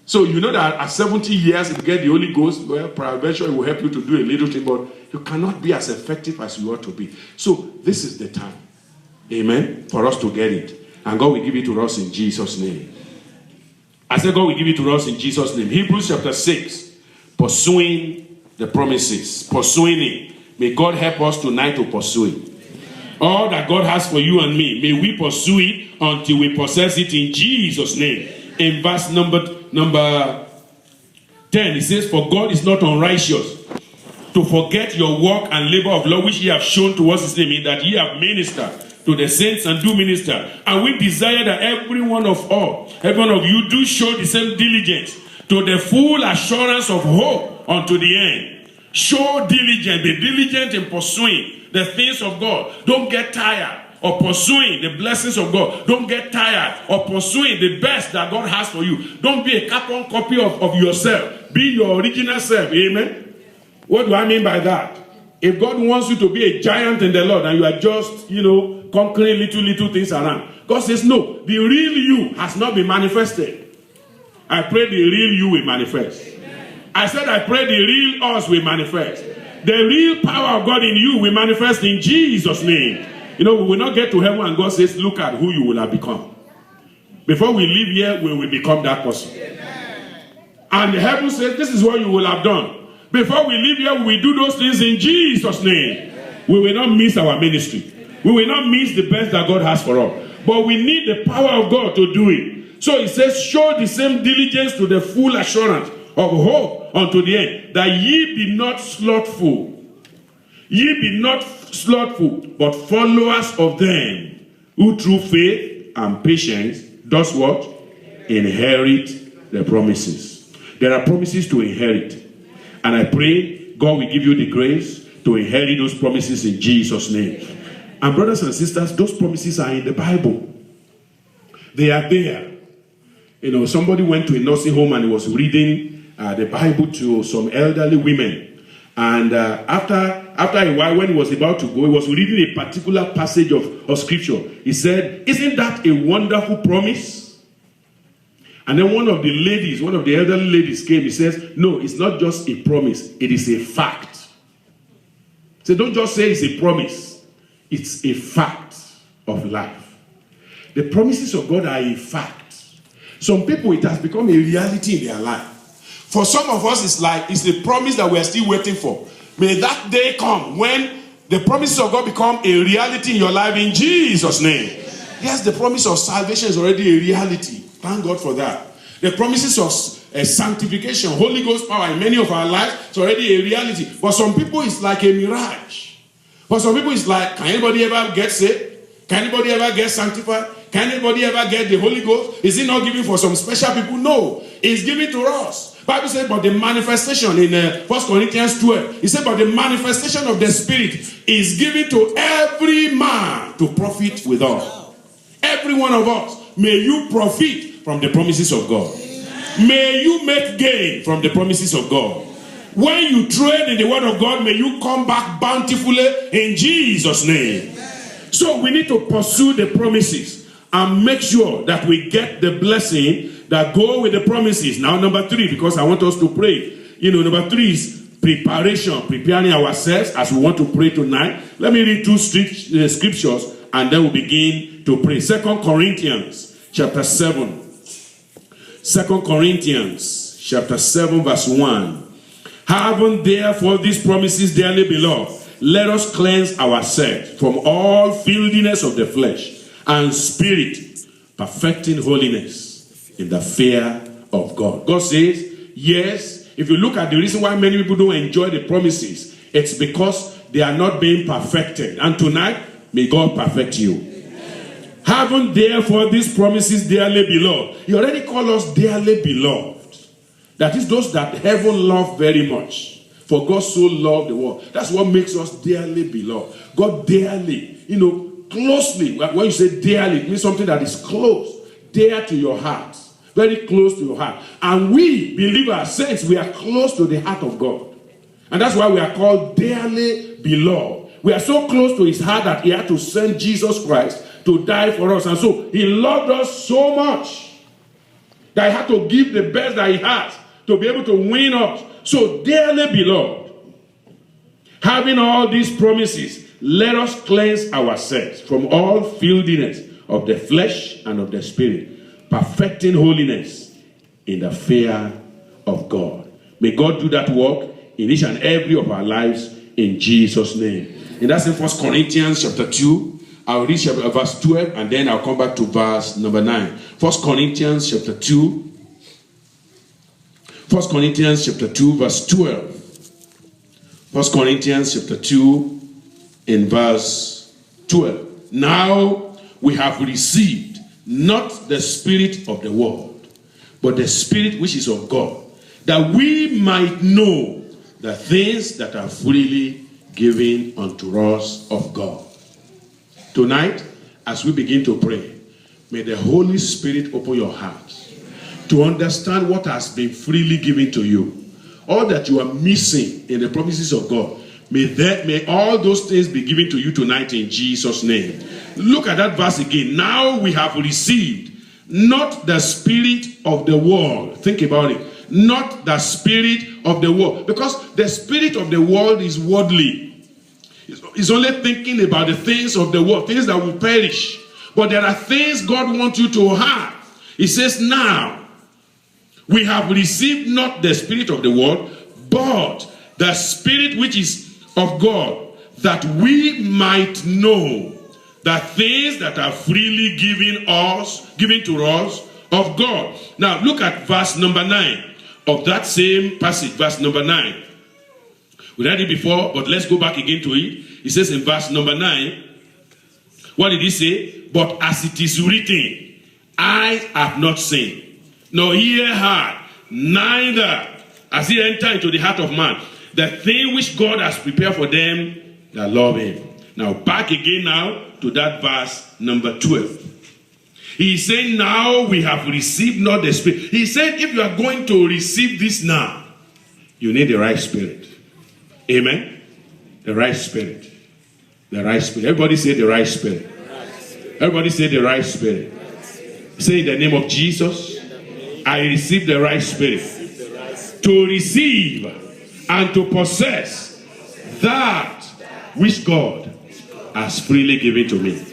So that at 70 years, if you get the Holy Ghost, well, peradventure, it will help you to do a little thing, but you cannot be as effective as you ought to be. So this is the time, amen, for us to get it. And God will give it to us in Jesus' name. I said God will give it to us in Jesus' name. Hebrews chapter 6, pursuing the promises, pursuing it. May God help us tonight to pursue it. All that God has for you and me, may we pursue it until we possess it in Jesus' name. In verse number 10, it says, for God is not unrighteous to forget your work and labor of love which ye have shown towards his name, in that ye have ministered to the saints and do minister. And we desire that every one of you do show the same diligence to the full assurance of hope unto the end. Show diligence, be diligent in pursuing the things of God. Don't get tired of pursuing the blessings of God. Don't get tired of pursuing the best that God has for you. Don't be a carbon copy of yourself. Be your original self. Amen. What do I mean by that? If God wants you to be a giant in the Lord and you are just, conquering little things around, God says, no, the real you has not been manifested. I pray the real you will manifest. I said, I pray the real us will manifest. The real power of God in you will manifest in Jesus' name. We will not get to heaven and God says, look at who you will have become. Before we leave here, we will become that person. And the heaven says, this is what you will have done. Before we leave here, we will do those things in Jesus' name. We will not miss our ministry. We will not miss the best that God has for us. But we need the power of God to do it. So it says, show the same diligence to the full assurance of hope unto the end, that ye be not slothful. Ye be not slothful, but followers of them who through faith and patience does what? Inherit the promises. There are promises to inherit. And I pray God will give you the grace to inherit those promises in Jesus' name. And brothers and sisters, those promises are in the Bible. They are there. Somebody went to a nursing home and he was reading the Bible to some elderly women. And after a while, when he was about to go, he was reading a particular passage of scripture. He said, isn't that a wonderful promise? And then one of the elderly ladies came. He says, no, it's not just a promise. It is a fact. So don't just say it's a promise. It's a fact of life. The promises of God are a fact. Some people, it has become a reality in their life. For some of us, it's a promise that we are still waiting for. May that day come when the promises of God become a reality in your life in Jesus' name. Yes, the promise of salvation is already a reality. Thank God for that. The promises of sanctification, Holy Ghost power in many of our lives, it's already a reality. For some people, it's like a mirage. For some people, it's like, can anybody ever get saved? Can anybody ever get sanctified? Can anybody ever get the Holy Ghost? Is it not given for some special people? No, it's given to us. Bible says, but the manifestation in 1 Corinthians 12, it said, but the manifestation of the Spirit is given to every man to profit with us. Every one of us, may you profit from the promises of God. May you make gain from the promises of God. When you trade in the word of God, may you come back bountifully in Jesus' name. So we need to pursue the promises and make sure that we get the blessing that go with the promises. Now, number 3, because I want us to pray. Number 3 is preparation, preparing ourselves as we want to pray tonight. Let me read 2 scriptures and then we'll begin to pray. 2 Corinthians chapter 7. 2 Corinthians chapter 7 verse 1. Having therefore these promises, dearly beloved, let us cleanse ourselves from all filthiness of the flesh and spirit, perfecting holiness in the fear of God. God says, yes, if you look at the reason why many people don't enjoy the promises, it's because they are not being perfected. And tonight, may God perfect you. Amen. Having therefore these promises, dearly beloved. He already called us dearly beloved. That is those that heaven loved very much. For God so loved the world. That's what makes us dearly beloved. God dearly, closely. When you say dearly, it means something that is close, dear to your heart, very close to your heart. And we believers, saints, we are close to the heart of God. And that's why we are called dearly beloved. We are so close to his heart that he had to send Jesus Christ to die for us. And so he loved us so much that he had to give the best that he has to be able to win us. So dearly beloved, having all these promises, let us cleanse ourselves from all filthiness of the flesh and of the spirit, perfecting holiness in the fear of God. May God do that work in each and every of our lives in Jesus' name. And that's in 1 Corinthians chapter 2. I'll read verse 12 and then I'll come back to verse number 9. 1 Corinthians chapter 2. 1 Corinthians chapter 2 verse 12. 1 Corinthians chapter 2 in verse 12. Now we have received not the spirit of the world, but the spirit which is of God, that we might know the things that are freely given unto us of God. Tonight, as we begin to pray, may the Holy Spirit open your heart to understand what has been freely given to you. All that you are missing in the promises of God, may all those things be given to you tonight in Jesus' name. Look at that verse again. Now we have received not the spirit of the world. Think about it. Not the spirit of the world. Because the spirit of the world is worldly. It's only thinking about the things of the world, things that will perish. But there are things God wants you to have. He says, now we have received not the spirit of the world, but the spirit which is of God, that we might know the things that are freely given to us of God. Now look at verse number 9 of that same passage, verse number 9. We read it before, but let's go back again to it. It says in verse number 9, what did he say? But as it is written, eyes have not seen, nor ear heard, neither has it entered into the heart of man, the thing which God has prepared for them that love him. Now back again now to that verse number 12. He is saying, now we have received not the spirit. He said, if you are going to receive this now, you need the right spirit. Amen? The right spirit. The right spirit. Everybody say the right spirit. Everybody say the right spirit. Say in the name of Jesus, I receive the right spirit to receive and to possess that which God has freely given to me.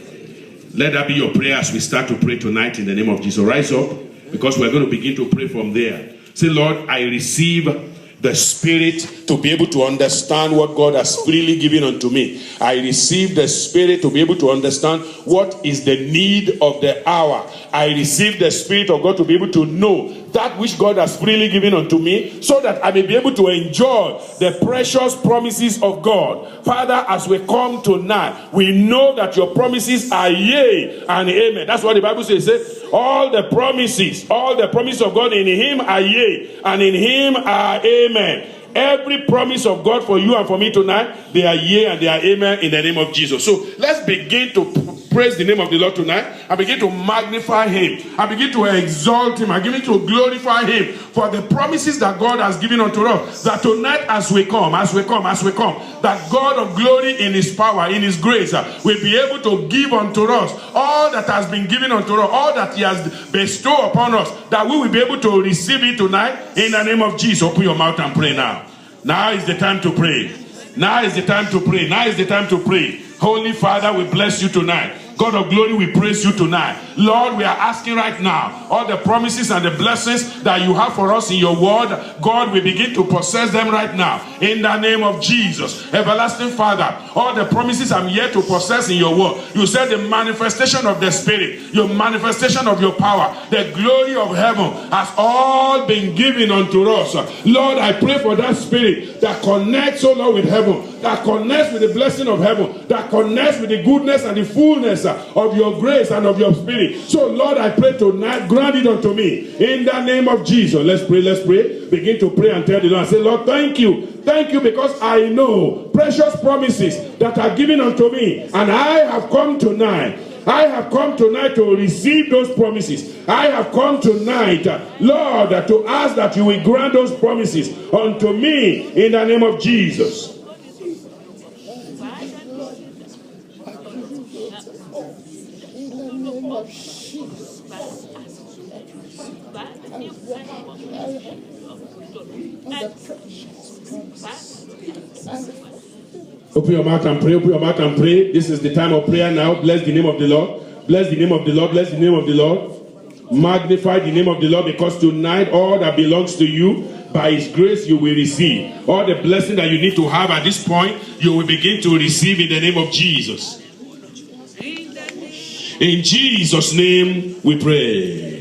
Let that be your prayer as we start to pray tonight in the name of Jesus. Rise up, because we're going to begin to pray from there. Say, Lord, I receive the Spirit to be able to understand what God has freely given unto me. I receive the Spirit to be able to understand what is the need of the hour. I receive the Spirit of God to be able to know that which God has freely given unto me, so that I may be able to enjoy the precious promises of God. Father, as we come tonight, we know that your promises are yea and amen. That's what the Bible says. All the promises of God in him are yea, and in him are amen. Every promise of God for you and for me tonight, they are yea and they are amen in the name of Jesus. So let's begin to praise the name of the Lord tonight. I begin to magnify him. I begin to exalt him. I begin to glorify him for the promises that God has given unto us. That tonight as we come, that God of glory in his power, in his grace, will be able to give unto us all that has been given unto us, all that he has bestowed upon us, that we will be able to receive it tonight in the name of Jesus. Open your mouth and pray now. Now is the time to pray. Now is the time to pray. Now is the time to pray. Holy Father, we bless you tonight. God of glory, we praise you tonight. Lord, we are asking right now, all the promises and the blessings that you have for us in your word, God, we begin to possess them right now. In the name of Jesus. Everlasting Father, all the promises I'm yet to possess in your word. You said the manifestation of the Spirit, your manifestation of your power, the glory of heaven has all been given unto us. Lord, I pray for that Spirit that connects, oh Lord, with heaven, that connects with the blessing of heaven, that connects with the goodness and the fullness of your grace and of your Spirit. So Lord, I pray tonight, grant it unto me in the name of Jesus. Let's pray. Begin to pray and tell the Lord, say, Lord, thank you because I know precious promises that are given unto me, and I have come tonight to receive those promises. I have come tonight, Lord, to ask that you will grant those promises unto me in the name of Jesus. Open your mouth and pray. This is the time of prayer now. Bless the name of the Lord. Bless the name of the Lord. Bless the name of the Lord. Magnify the name of the Lord, because tonight all that belongs to you, by his grace you will receive. All the blessing that you need to have at this point, you will begin to receive in the name of Jesus. In Jesus' name we pray.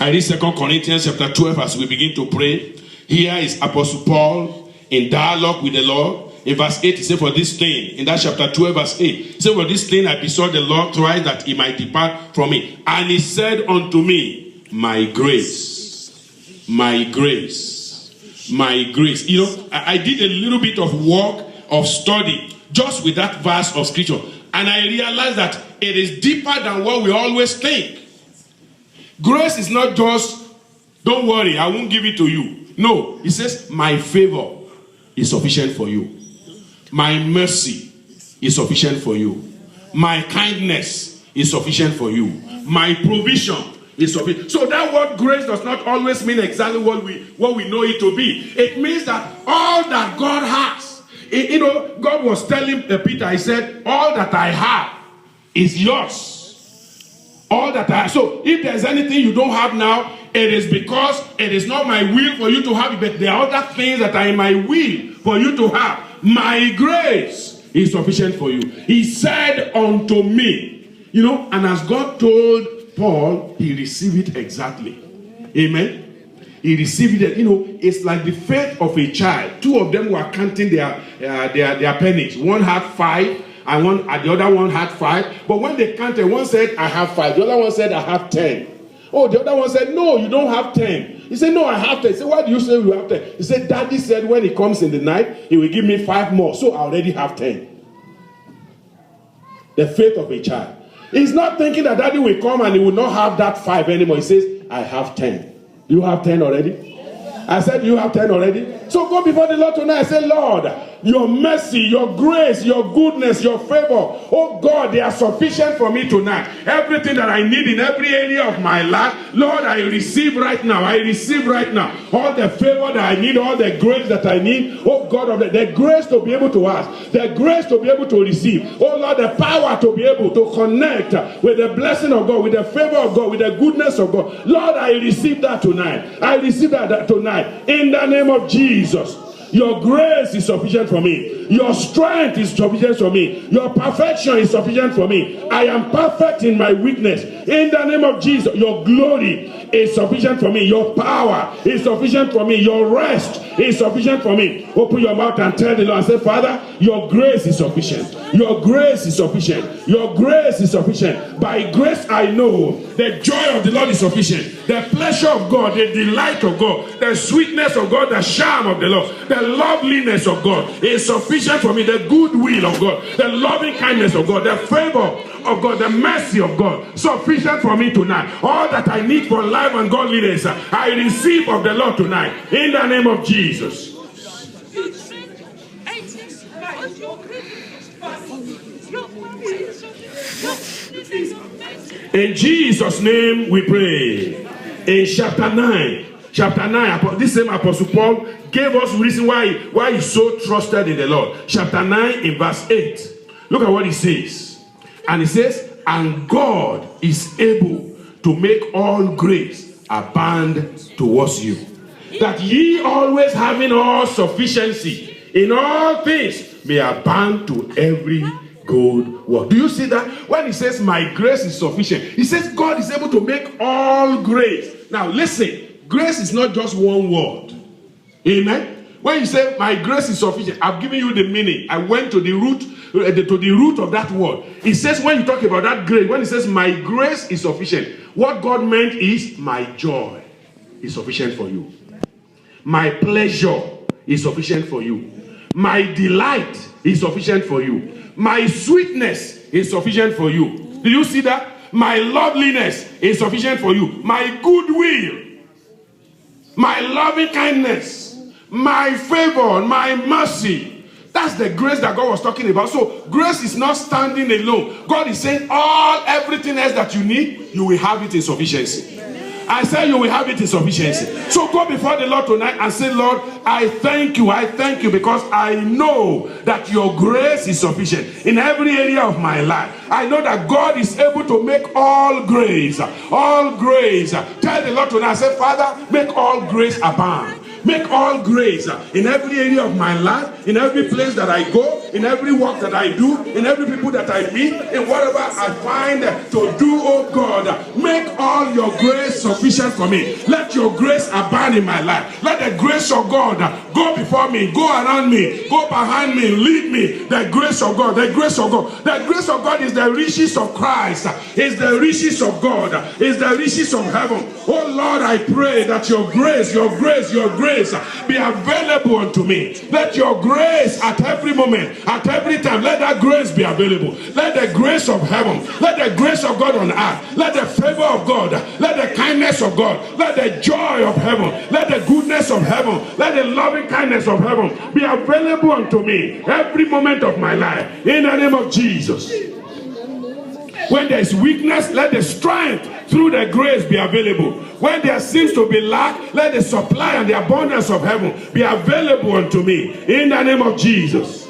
I read 2 Corinthians chapter 12 as we begin to pray. Here is Apostle Paul in dialogue with the Lord. In verse 8, he said, for this thing, in that chapter 12, verse 8, he said, for this thing I besought the Lord thrice that he might depart from me. And he said unto me, my grace. You know, I did a little bit of work, of study, just with that verse of scripture. And I realized that it is deeper than what we always think. Grace is not just, don't worry, I won't give it to you. No, it says, my favor is sufficient for you. My mercy is sufficient for you. My kindness is sufficient for you. My provision is sufficient. So that word grace does not always mean exactly what we know it to be. It means that all that God has. You know, God was telling Peter, he said, all that I have is yours. All that I have. So if there's anything you don't have now, it is because it is not my will for you to have it, but there are other things that are in my will for you to have. My grace is sufficient for you. He said unto me, you know, and as God told Paul, he received it exactly. Amen. He received it. You know, it's like the faith of a child. Two of them were counting their pennies. One had 5, and the other one had 5. But when they counted, one said, I have 5. The other one said, I have 10. Oh, the other one said, no, you don't have 10. He said, no, I have 10. He said, why do you say you have 10? He said, Daddy said when he comes in the night, he will give me 5 more. So I already have 10. The faith of a child. He's not thinking that Daddy will come and he will not have that 5 anymore. He says, I have 10. You have 10 already? I said, you have 10 already? So go before the Lord tonight. I say, Lord, your mercy, your grace, your goodness, your favor, oh God, they are sufficient for me tonight. Everything that I need in every area of my life, Lord, I receive right now. I receive right now all the favor that I need, all the grace that I need. Oh God, of the grace to be able to ask, the grace to be able to receive. Oh Lord, the power to be able to connect with the blessing of God, with the favor of God, with the goodness of God. Lord, I receive that tonight. I receive that tonight. In the name of Jesus. Your grace is sufficient for me. Your strength is sufficient for me. Your perfection is sufficient for me. I am perfect in my weakness. In the name of Jesus, your glory is sufficient for me. Your power is sufficient for me. Your rest is sufficient for me. Open your mouth and tell the Lord and say, Father, your grace is sufficient. Your grace is sufficient. Your grace is sufficient. By grace I know the joy of the Lord is sufficient. The pleasure of God, the delight of God, the sweetness of God, the charm of the Lord, the loveliness of God is sufficient for me. The goodwill of God, the loving kindness of God, the favor of God, the mercy of God, sufficient for me tonight. All that I need for life and godliness, I receive of the Lord tonight. In the name of Jesus. In Jesus' name we pray. In chapter 9, this same Apostle Paul gave us reason why he so trusted in the Lord. Chapter 9 in verse 8. Look at what he says. And he says, and God is able to make all grace abound towards you, that ye always having all sufficiency in all things may abound to every good work. Do you see that? When he says my grace is sufficient, he says God is able to make all grace. Now listen, grace is not just one word. Amen. When you say my grace is sufficient, I've given you the meaning. I went to the root of that word. It says when you talk about that grace, when it says my grace is sufficient, what God meant is my joy is sufficient for you. My pleasure is sufficient for you. My delight is sufficient for you. My sweetness is sufficient for you. Do you see that? My loveliness is sufficient for you. My goodwill, my loving kindness, my favor, my mercy. That's the grace that God was talking about. So grace is not standing alone. God is saying everything else that you need, you will have it in sufficiency. I say you will have it in sufficiency. So go before the Lord tonight and say, Lord, I thank you because I know that your grace is sufficient in every area of my life. I know that God is able to make all grace. Tell the Lord tonight, say, Father, make all grace abound. Make all grace in every area of my life, in every place that I go, in every work that I do, in every people that I meet, in whatever I find to do, oh God. Make all your grace sufficient for me. Let your grace abound in my life. Let the grace of God go before me, go around me, go behind me, lead me. The grace of God, the grace of God. The grace of God is the riches of Christ, is the riches of God, is the riches of heaven. Oh Lord, I pray that your grace be available unto me. Let your grace at every moment, at every time, let that grace be available. Let the grace of heaven, let the grace of God on earth, let the favor of God, let the kindness of God, let the joy of heaven, let the goodness of heaven, let the loving kindness of heaven be available unto me every moment of my life. In the name of Jesus. When there is weakness, let the strength through the grace be available. When there seems to be lack, let the supply and the abundance of heaven be available unto me. In the name of Jesus.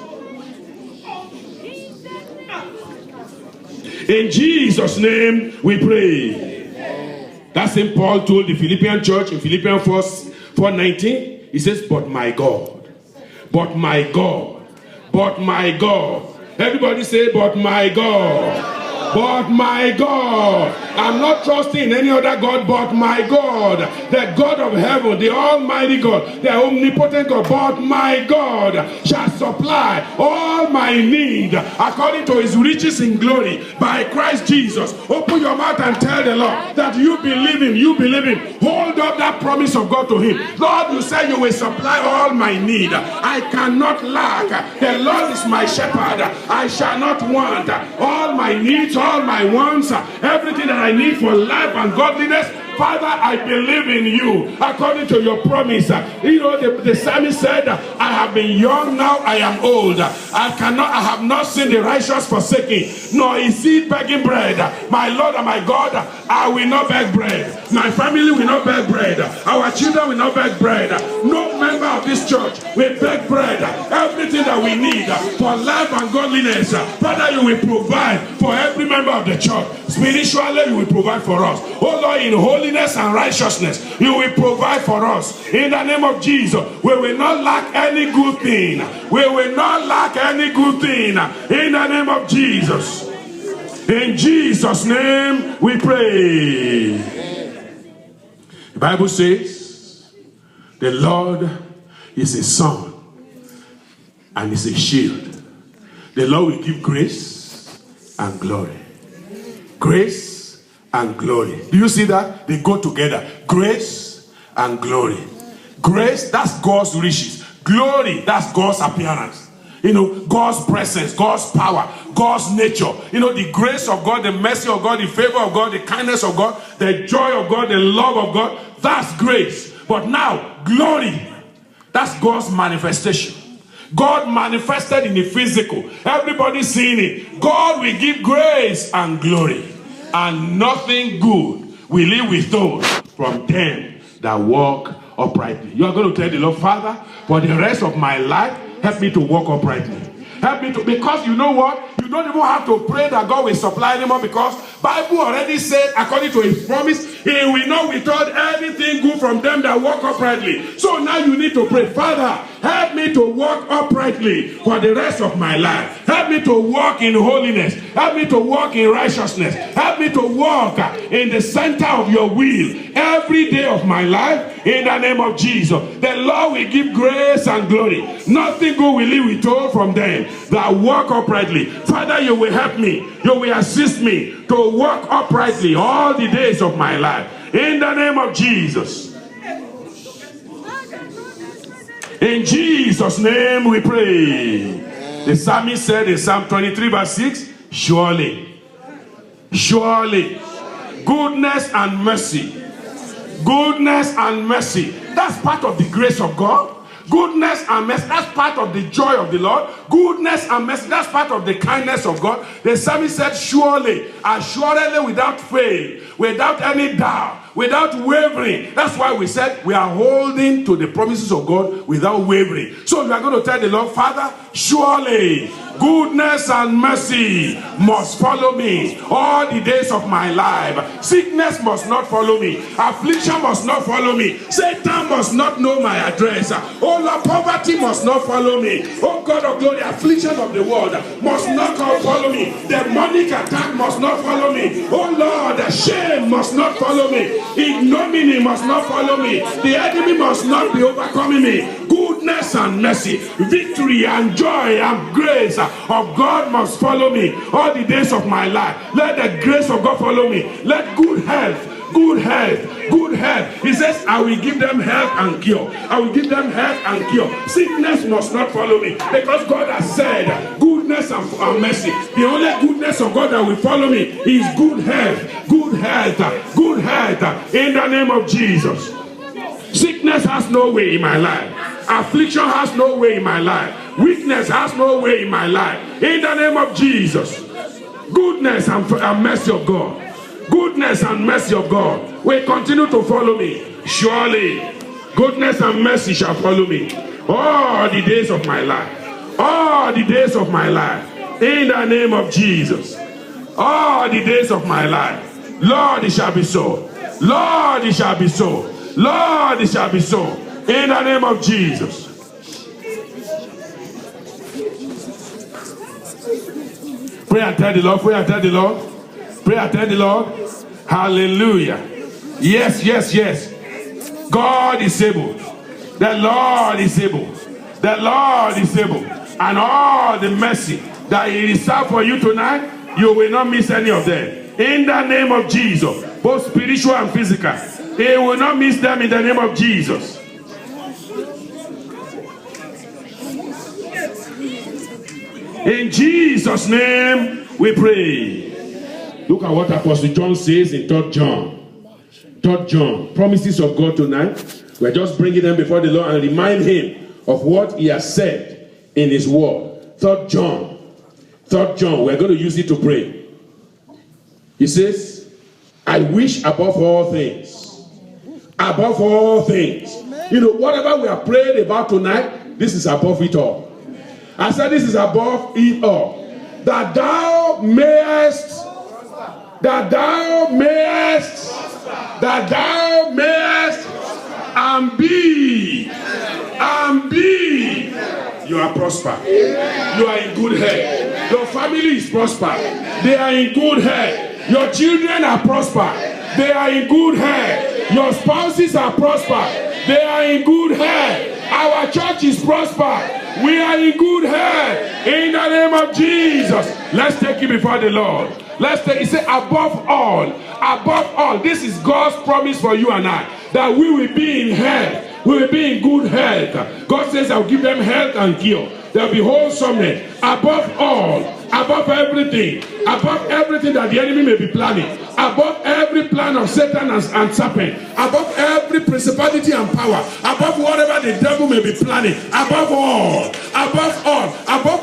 In Jesus' name we pray. That's St. Paul told the Philippian church in Philippians 4:19. He says, but my God. Everybody say, but my God. But my God, I'm not trusting in any other God but my God, the God of heaven, the Almighty God, the omnipotent God. But my God shall supply all my need according to his riches in glory by Christ Jesus. Open your mouth and tell the Lord that you believe him. Hold up that promise of God to him. Lord, you say you will supply all my need. I cannot lack. The Lord is my shepherd. I shall not want. All my needs, all my wants, everything that I need for life and godliness, Father, I believe in you according to your promise. The psalmist said, I have been young, now I am old. I have not seen the righteous forsaken, nor is he begging bread. My Lord and my God, I will not beg bread. My family will not beg bread. Our children will not beg bread. No member of this church will beg bread. Everything that we need for life and godliness, Father, you will provide for every member of the church. Spiritually, you will provide for us. Oh Lord, in holiness and righteousness, you will provide for us. In the name of Jesus, we will not lack any good thing. We will not lack any good thing. In the name of Jesus. In Jesus' name we pray. The Bible says, the Lord is a sun and is a shield. The Lord will give grace and glory. Grace and glory. Do you see that? They go together. Grace and glory. Grace, that's God's riches. Glory, that's God's appearance. God's presence, God's power, God's nature. The grace of God, the mercy of God, the favor of God, the kindness of God, the joy of God, the love of God. That's grace. But now, glory, that's God's manifestation. God manifested in the physical. Everybody seeing it. God will give grace and glory. And nothing good will he withhold from them that walk uprightly. You are going to tell the Lord, Father, for the rest of my life, help me to walk uprightly. Help me to, because you know what? You don't even have to pray that God will supply anymore, because Bible already said, according to his promise, he will not withhold anything good from them that walk uprightly. So now you need to pray, Father, help me to walk uprightly for the rest of my life. Help me to walk in holiness. Help me to walk in righteousness. Help me to walk in the center of your will every day of my life. In the name of Jesus, the Lord will give grace and glory. Nothing good will he withhold from them that walk uprightly. Father, you will help me. You will assist me to walk uprightly all the days of my life. In the name of Jesus. In Jesus' name we pray. The psalmist said in Psalm 23 verse 6, surely, goodness and mercy. Goodness and mercy. That's part of the grace of God. Goodness and mercy, that's part of the joy of the Lord. Goodness and mercy, that's part of the kindness of God. The psalmist said, surely, assuredly, without fail, without any doubt, without wavering. That's why we said we are holding to the promises of God without wavering. So we are going to tell the Lord, Father, surely goodness and mercy must follow me all the days of my life. Sickness must not follow me. Affliction must not follow me. Satan must not know my address. Oh Lord, poverty must not follow me. Oh God of glory, affliction of the world must not follow me. Demonic attack must not follow me. Oh Lord, shame must not follow me. Ignominy must not follow me. The enemy must not be overcoming me. Goodness and mercy, victory and joy and grace of God must follow me all the days of my life. Let the grace of God follow me. Let good health. He says, I will give them health and cure. I will give them health and cure. Sickness must not follow me, because God has said goodness and mercy. The only goodness of God that will follow me is good health. In the name of Jesus. Sickness has no way in my life. Affliction has no way in my life. Weakness has no way in my life. In the name of Jesus. Goodness and mercy of God. Goodness and mercy of God will continue to follow me. Surely, goodness and mercy shall follow me all the days of my life. All the days of my life. In the name of Jesus. All the days of my life. Lord, it shall be so. Lord, it shall be so. Lord, it shall be so. In the name of Jesus. Pray and tell the Lord. Pray and tell the Lord. Pray and tell the Lord. Hallelujah. Yes. God is able. The Lord is able. The Lord is able. And all the mercy that He reserved for you tonight, you will not miss any of them. In the name of Jesus. Both spiritual and physical. He will not miss them in the name of Jesus. In Jesus' name we pray. Look at what Apostle John says in 3 John. 3 John, promises of God tonight. We're just bringing them before the Lord and remind him of what he has said in his word. 3 John. We're going to use it to pray. He says, I wish above all things. Above all things. You know, whatever we are praying about tonight, this is above it all. I said this is above it all. That thou mayest and be. You are prospered. You are in good health. Your family is prospered. They are in good health. Your children are prospered. They are in good health. Your spouses are prospered. They are in good health. Our church is prospered. We are in good health. In the name of Jesus. Let's take it before the Lord. Let's take it. Say, above all, this is God's promise for you and I, that we will be in health. We will be in good health. God says, I'll give them health and cure. There'll be wholesomeness. Above all, above everything that the enemy may be planning, above every plan of Satan and serpent, above every principality and power, above whatever the devil may be planning, above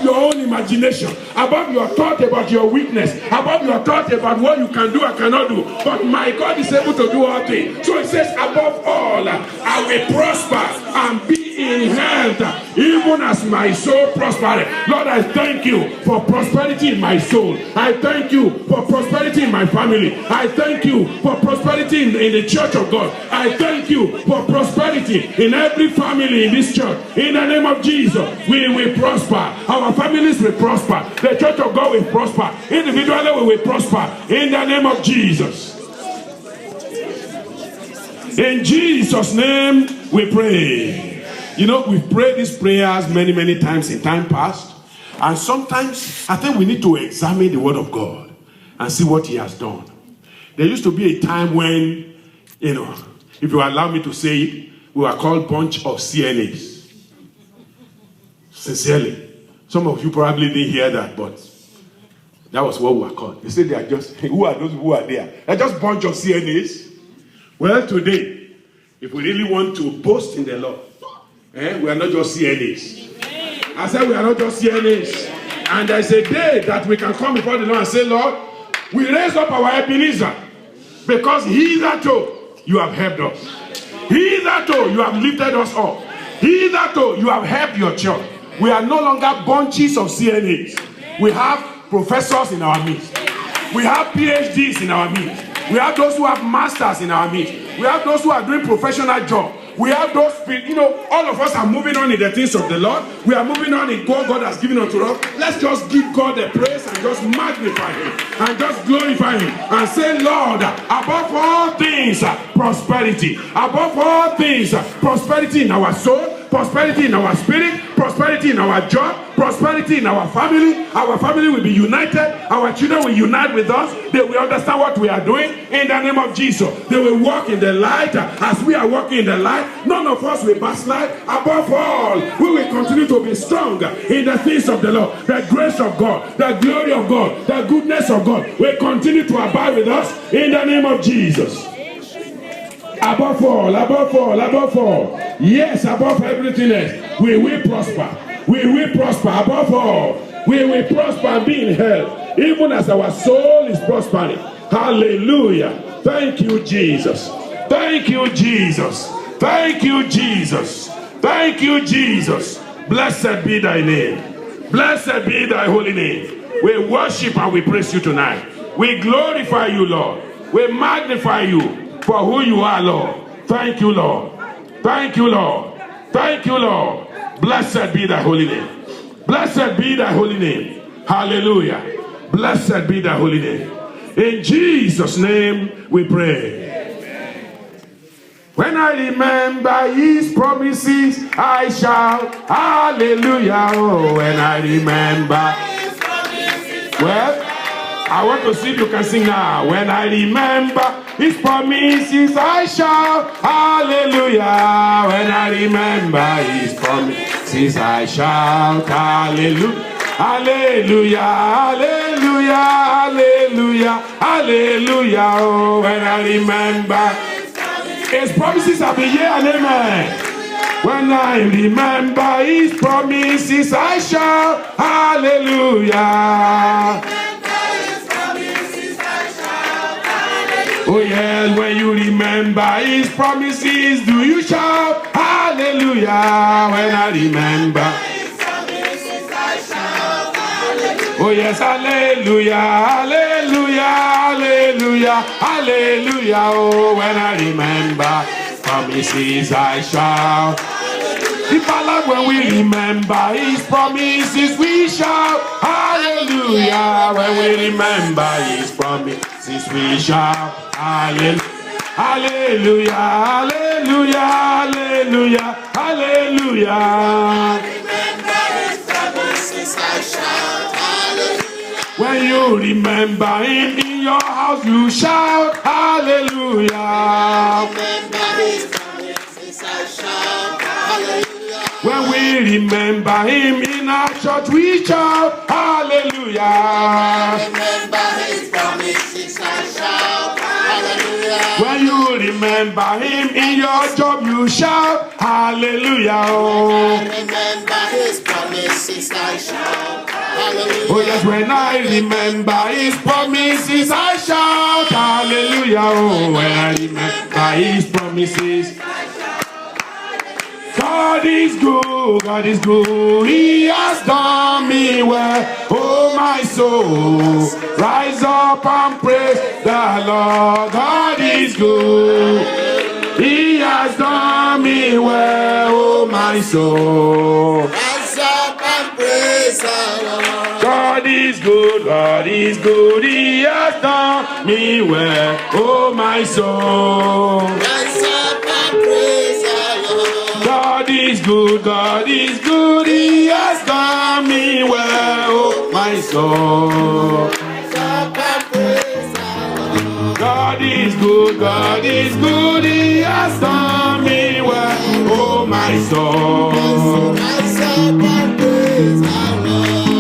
your own imagination, above your thought about your weakness, above your thought about what you can do or cannot do. But my God is able to do all things. So it says, above all, I will prosper and be in health, even as my soul prospered. Lord, I thank you for prosperity in my soul. I thank you for prosperity in my family. I thank you for prosperity in the church of God. I thank you for prosperity in every family in this church. In the name of Jesus, we will prosper. Our families will prosper. The church of God will prosper. Individually, we will prosper. In the name of Jesus. In Jesus' name, we pray. You know, we've prayed these prayers many, many times in time past. And sometimes I think we need to examine the word of God and see what he has done. There used to be a time when, you know, if you allow me to say it, we were called bunch of CNAs. Sincerely. Some of you probably didn't hear that, but that was what we were called. They said they are just, who are those who are there? They're just bunch of CNAs. Well, today, if we really want to boast in the Lord, we are not just CNAs. I said we are not just CNAs. And there's a day that we can come before the Lord and say, Lord, we raise up our Ebenezer, because hitherto you have helped us. Hitherto you have lifted us up. Hitherto you have helped your church. We are no longer bunches of CNAs. We have professors in our midst. We have PhDs in our midst. We have those who have masters in our midst. We have those who are doing professional jobs. We have those, you know, all of us are moving on in the things of the Lord. We are moving on in what God has given unto us. Let's just give God the praise and just magnify him and just glorify him and say, Lord, above all things, prosperity. Above all things, prosperity in our soul, prosperity in our spirit, prosperity in our job, prosperity in our family. Our family will be united. Our children will unite with us. They will understand what we are doing in the name of Jesus. They will walk in the light as we are walking in the light. None of us will backslide. Above all, we will continue to be strong in the things of the Lord. The grace of God, the glory of God, the goodness of God will continue to abide with us in the name of Jesus. Above all, above all, above all. Yes, above everything else, we will prosper. We will prosper. Above all, we will prosper and be in health, even as our soul is prospering. Hallelujah. Thank you, Jesus. Thank you, Jesus. Thank you, Jesus. Thank you, Jesus. Blessed be thy name. Blessed be thy holy name. We worship and we praise you tonight. We glorify you, Lord. We magnify you for who you are, Lord. Thank you, Lord. Thank you, Lord. Thank you, Lord. Blessed be thy holy name. Blessed be thy holy name. Hallelujah. Blessed be thy holy name. In Jesus' name we pray. When I remember his promises, I shout, hallelujah. Oh, when I remember his promises. Well, I want to see if you can sing now. When I remember his promises, I shout, hallelujah. When I remember his promises, I shout, hallelujah. Hallelujah, hallelujah, hallelujah, hallelujah. Oh, when I remember His promises are the year and amen. When I remember his promises, I shout hallelujah. Oh yes, when you remember his promises, do you shout hallelujah? When I remember his promises, I shout hallelujah. Oh yes, hallelujah, hallelujah, hallelujah, hallelujah. Oh, when I remember his promises, I shout hallelujah. When we remember his promises, we shout hallelujah. When we remember his promises, we shout hallelujah, hallelujah, hallelujah, hallelujah, hallelujah. Remember his promises, I shout hallelujah. When you remember him in your house, you shout hallelujah. Remember his promises, I shout hallelujah. When we remember him in our church, we shout hallelujah. Remember his promises, I shout hallelujah. When you remember him in your job, you shout hallelujah. Oh. Remember his promises, I shout hallelujah. Oh yes, when I remember his promises, I shout hallelujah. Oh, when I remember his promises, God is good, God is good, he has done me well. Oh my soul, rise up and praise the Lord. God is good, he has done me well. Oh my soul, rise up and praise the Lord. God is good, God is good, he has done me well. Oh my soul, rise up and praise the Lord. God is good, God is good, he has done me well, oh my soul. God is good, God is good, he has done me well, oh my soul.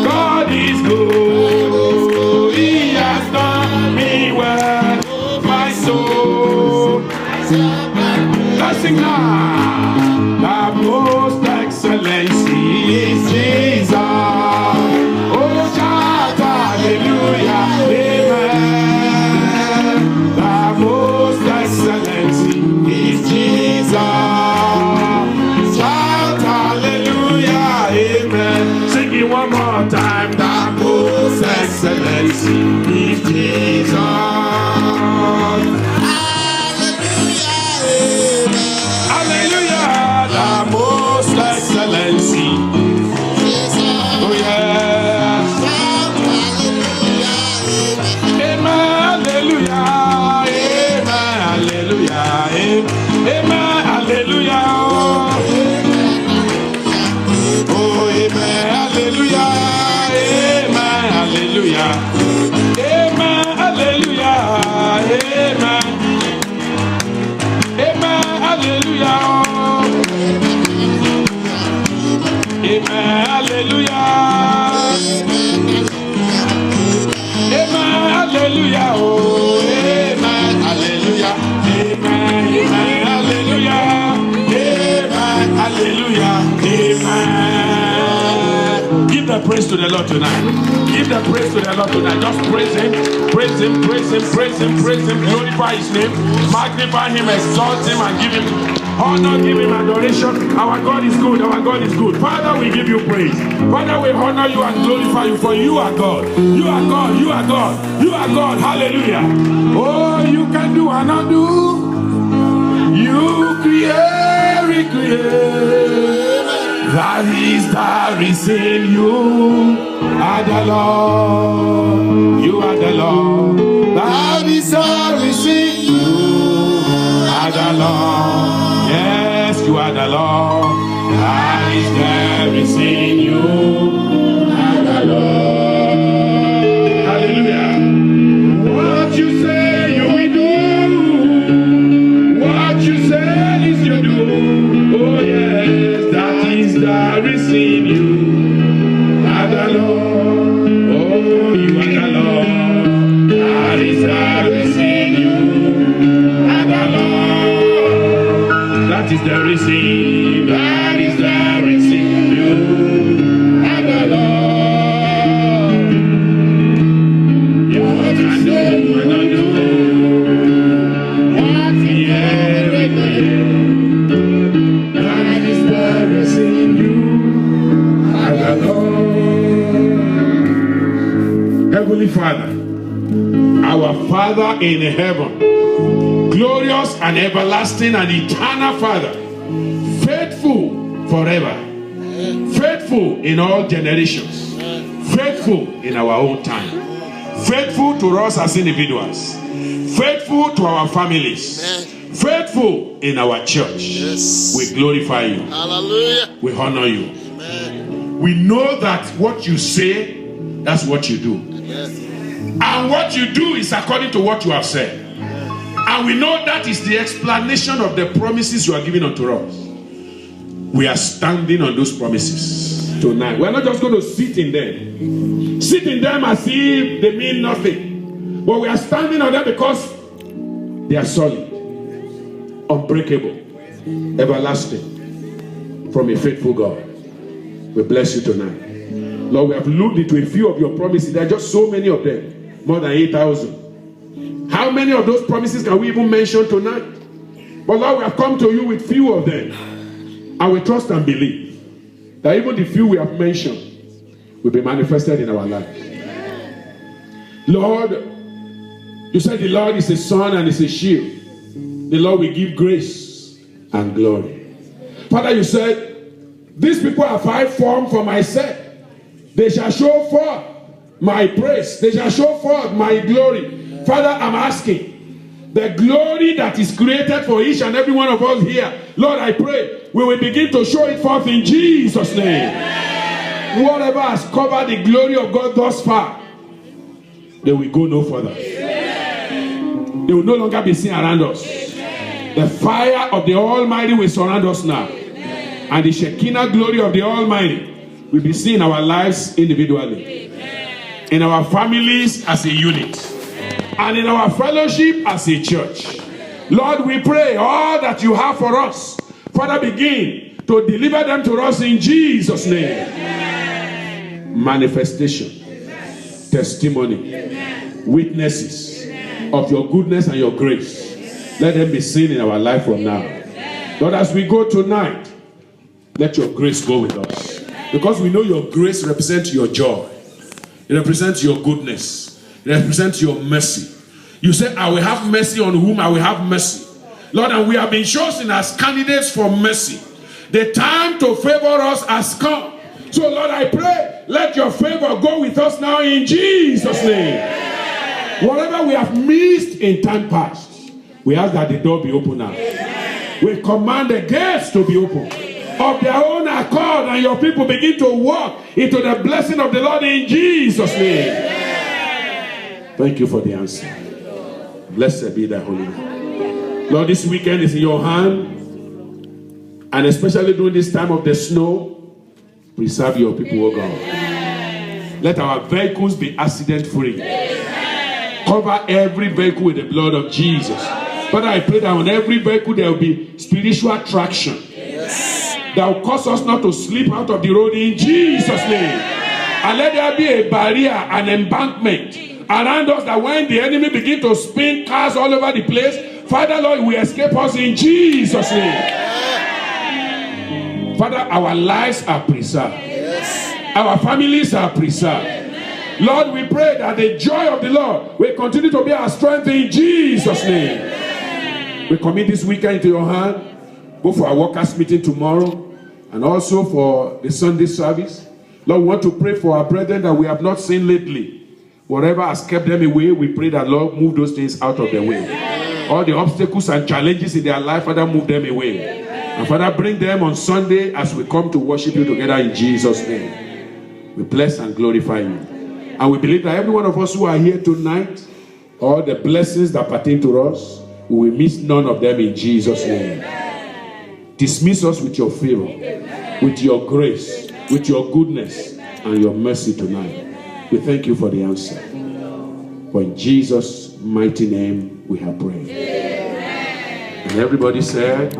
God is good, he has done me well, oh my soul. Let's sing now. The most excellency is Jesus. Oh, shout hallelujah, amen. The most excellency is Jesus. Shout hallelujah, amen. Sing it one more time. The most excellency is Jesus. The most excellency. Oh yes. Amen. Hallelujah. Amen. Hallelujah. Amen. Hallelujah. Oh amen. Hallelujah. Amen. Hallelujah. Amen. Hallelujah. Amen. Amen. Hallelujah. Amen, hallelujah. Amen, hallelujah. Oh, amen, hallelujah. Amen, amen, hallelujah. Amen, hallelujah. Amen. Give the praise to the Lord tonight. Give the praise to the Lord tonight. Just praise him, praise him, praise him, praise him, praise him. Glorify his name, magnify him, exalt him, and give him honor, give him adoration. Our God is good, our God is good. Father, we give you praise. Father, we honor you and glorify you, for you are God. You are God, you are God, you are God. Hallelujah. Oh, you can do and undo. You create, recreate. That is in you. Are the Lord. You are the Lord. That is in you. Are the Lord. Yes, you are the Lord. That is in you. Are the Lord. Hallelujah. What you say you will do. What you say is you do. Oh yes, that is in you. Are the Lord. Oh, you are the Lord. That is in you. Are the Lord. is the reason. That is the reason you are the Lord. You are the That is the reason you are the Lord. Heavenly Father, our Father in heaven, glorious and everlasting and eternal Father, faithful forever, faithful in all generations, faithful in our own time, faithful to us as individuals, faithful to our families, faithful in our church. Yes. We glorify you. Hallelujah. We honor you. Amen. We know that what you say, that's what you do. Yes. And what you do is according to what you have said. And we know that is the explanation of the promises you are giving unto us. We are standing on those promises tonight. We are not just going to sit in them. Sit in them as if they mean nothing. But we are standing on them because they are solid, unbreakable, everlasting, from a faithful God. We bless you tonight. Lord, we have looked into a few of your promises. There are just so many of them. More than 8,000. How many of those promises can we even mention tonight? But Lord, we have come to you with few of them. And we trust and believe that even the few we have mentioned will be manifested in our lives. Lord, you said the Lord is a sun and is a shield. The Lord will give grace and glory. Father, you said, these people are five formed for my sake. They shall show forth my praise. They shall show forth my glory. Father, I'm asking the glory that is created for each and every one of us here. Lord, I pray we will begin to show it forth in Jesus' name. Whatever has covered the glory of God thus far, they will go no further. They will no longer be seen around us. The fire of the Almighty will surround us now. And the Shekinah glory of the Almighty will be seen in our lives individually, in our families as a unit, and in our fellowship as a church. Lord, we pray all that you have for us, Father, begin to deliver them to us in Jesus' name. Manifestation, testimony, witnesses of your goodness and your grace. Let them be seen in our life from now. Lord, as we go tonight, let your grace go with us. Because we know your grace represents your joy. It represents your goodness. It represents your mercy. You say, I will have mercy on whom I will have mercy. Lord, and we have been chosen as candidates for mercy. The time to favor us has come. So, Lord, I pray, let your favor go with us now in Jesus' name. Whatever we have missed in time past, we ask that the door be open now. We command the gates to be open of their own accord, and your people begin to walk into the blessing of the Lord in Jesus' name. Thank you for the answer. Blessed be thy holy name. Lord, this weekend is in your hand, and especially during this time of the snow, preserve your people, O God. Let our vehicles be accident free. Cover every vehicle with the blood of Jesus. Father, I pray that on every vehicle there will be spiritual traction. That will cause us not to slip out of the road in Jesus' name. And let there be a barrier, an embankment around us, that when the enemy begin to spin cars all over the place, Father, Lord, we escape us in Jesus' name. Father, our lives are preserved. Our families are preserved. Lord, we pray that the joy of the Lord will continue to be our strength in Jesus' name. We commit this weekend into your hand, both for our workers' meeting tomorrow and also for the Sunday service. Lord, we want to pray for our brethren that we have not seen lately. Whatever has kept them away, we pray that, Lord, move those things out of their way. All the obstacles and challenges in their life, Father, move them away. And Father, bring them on Sunday as we come to worship you together in Jesus' name. We bless and glorify you. And we believe that every one of us who are here tonight, all the blessings that pertain to us, we will miss none of them in Jesus' name. Dismiss us with your favor, with your grace, with your goodness, and your mercy tonight. We thank you for the answer. For in Jesus' mighty name we have prayed. And everybody said,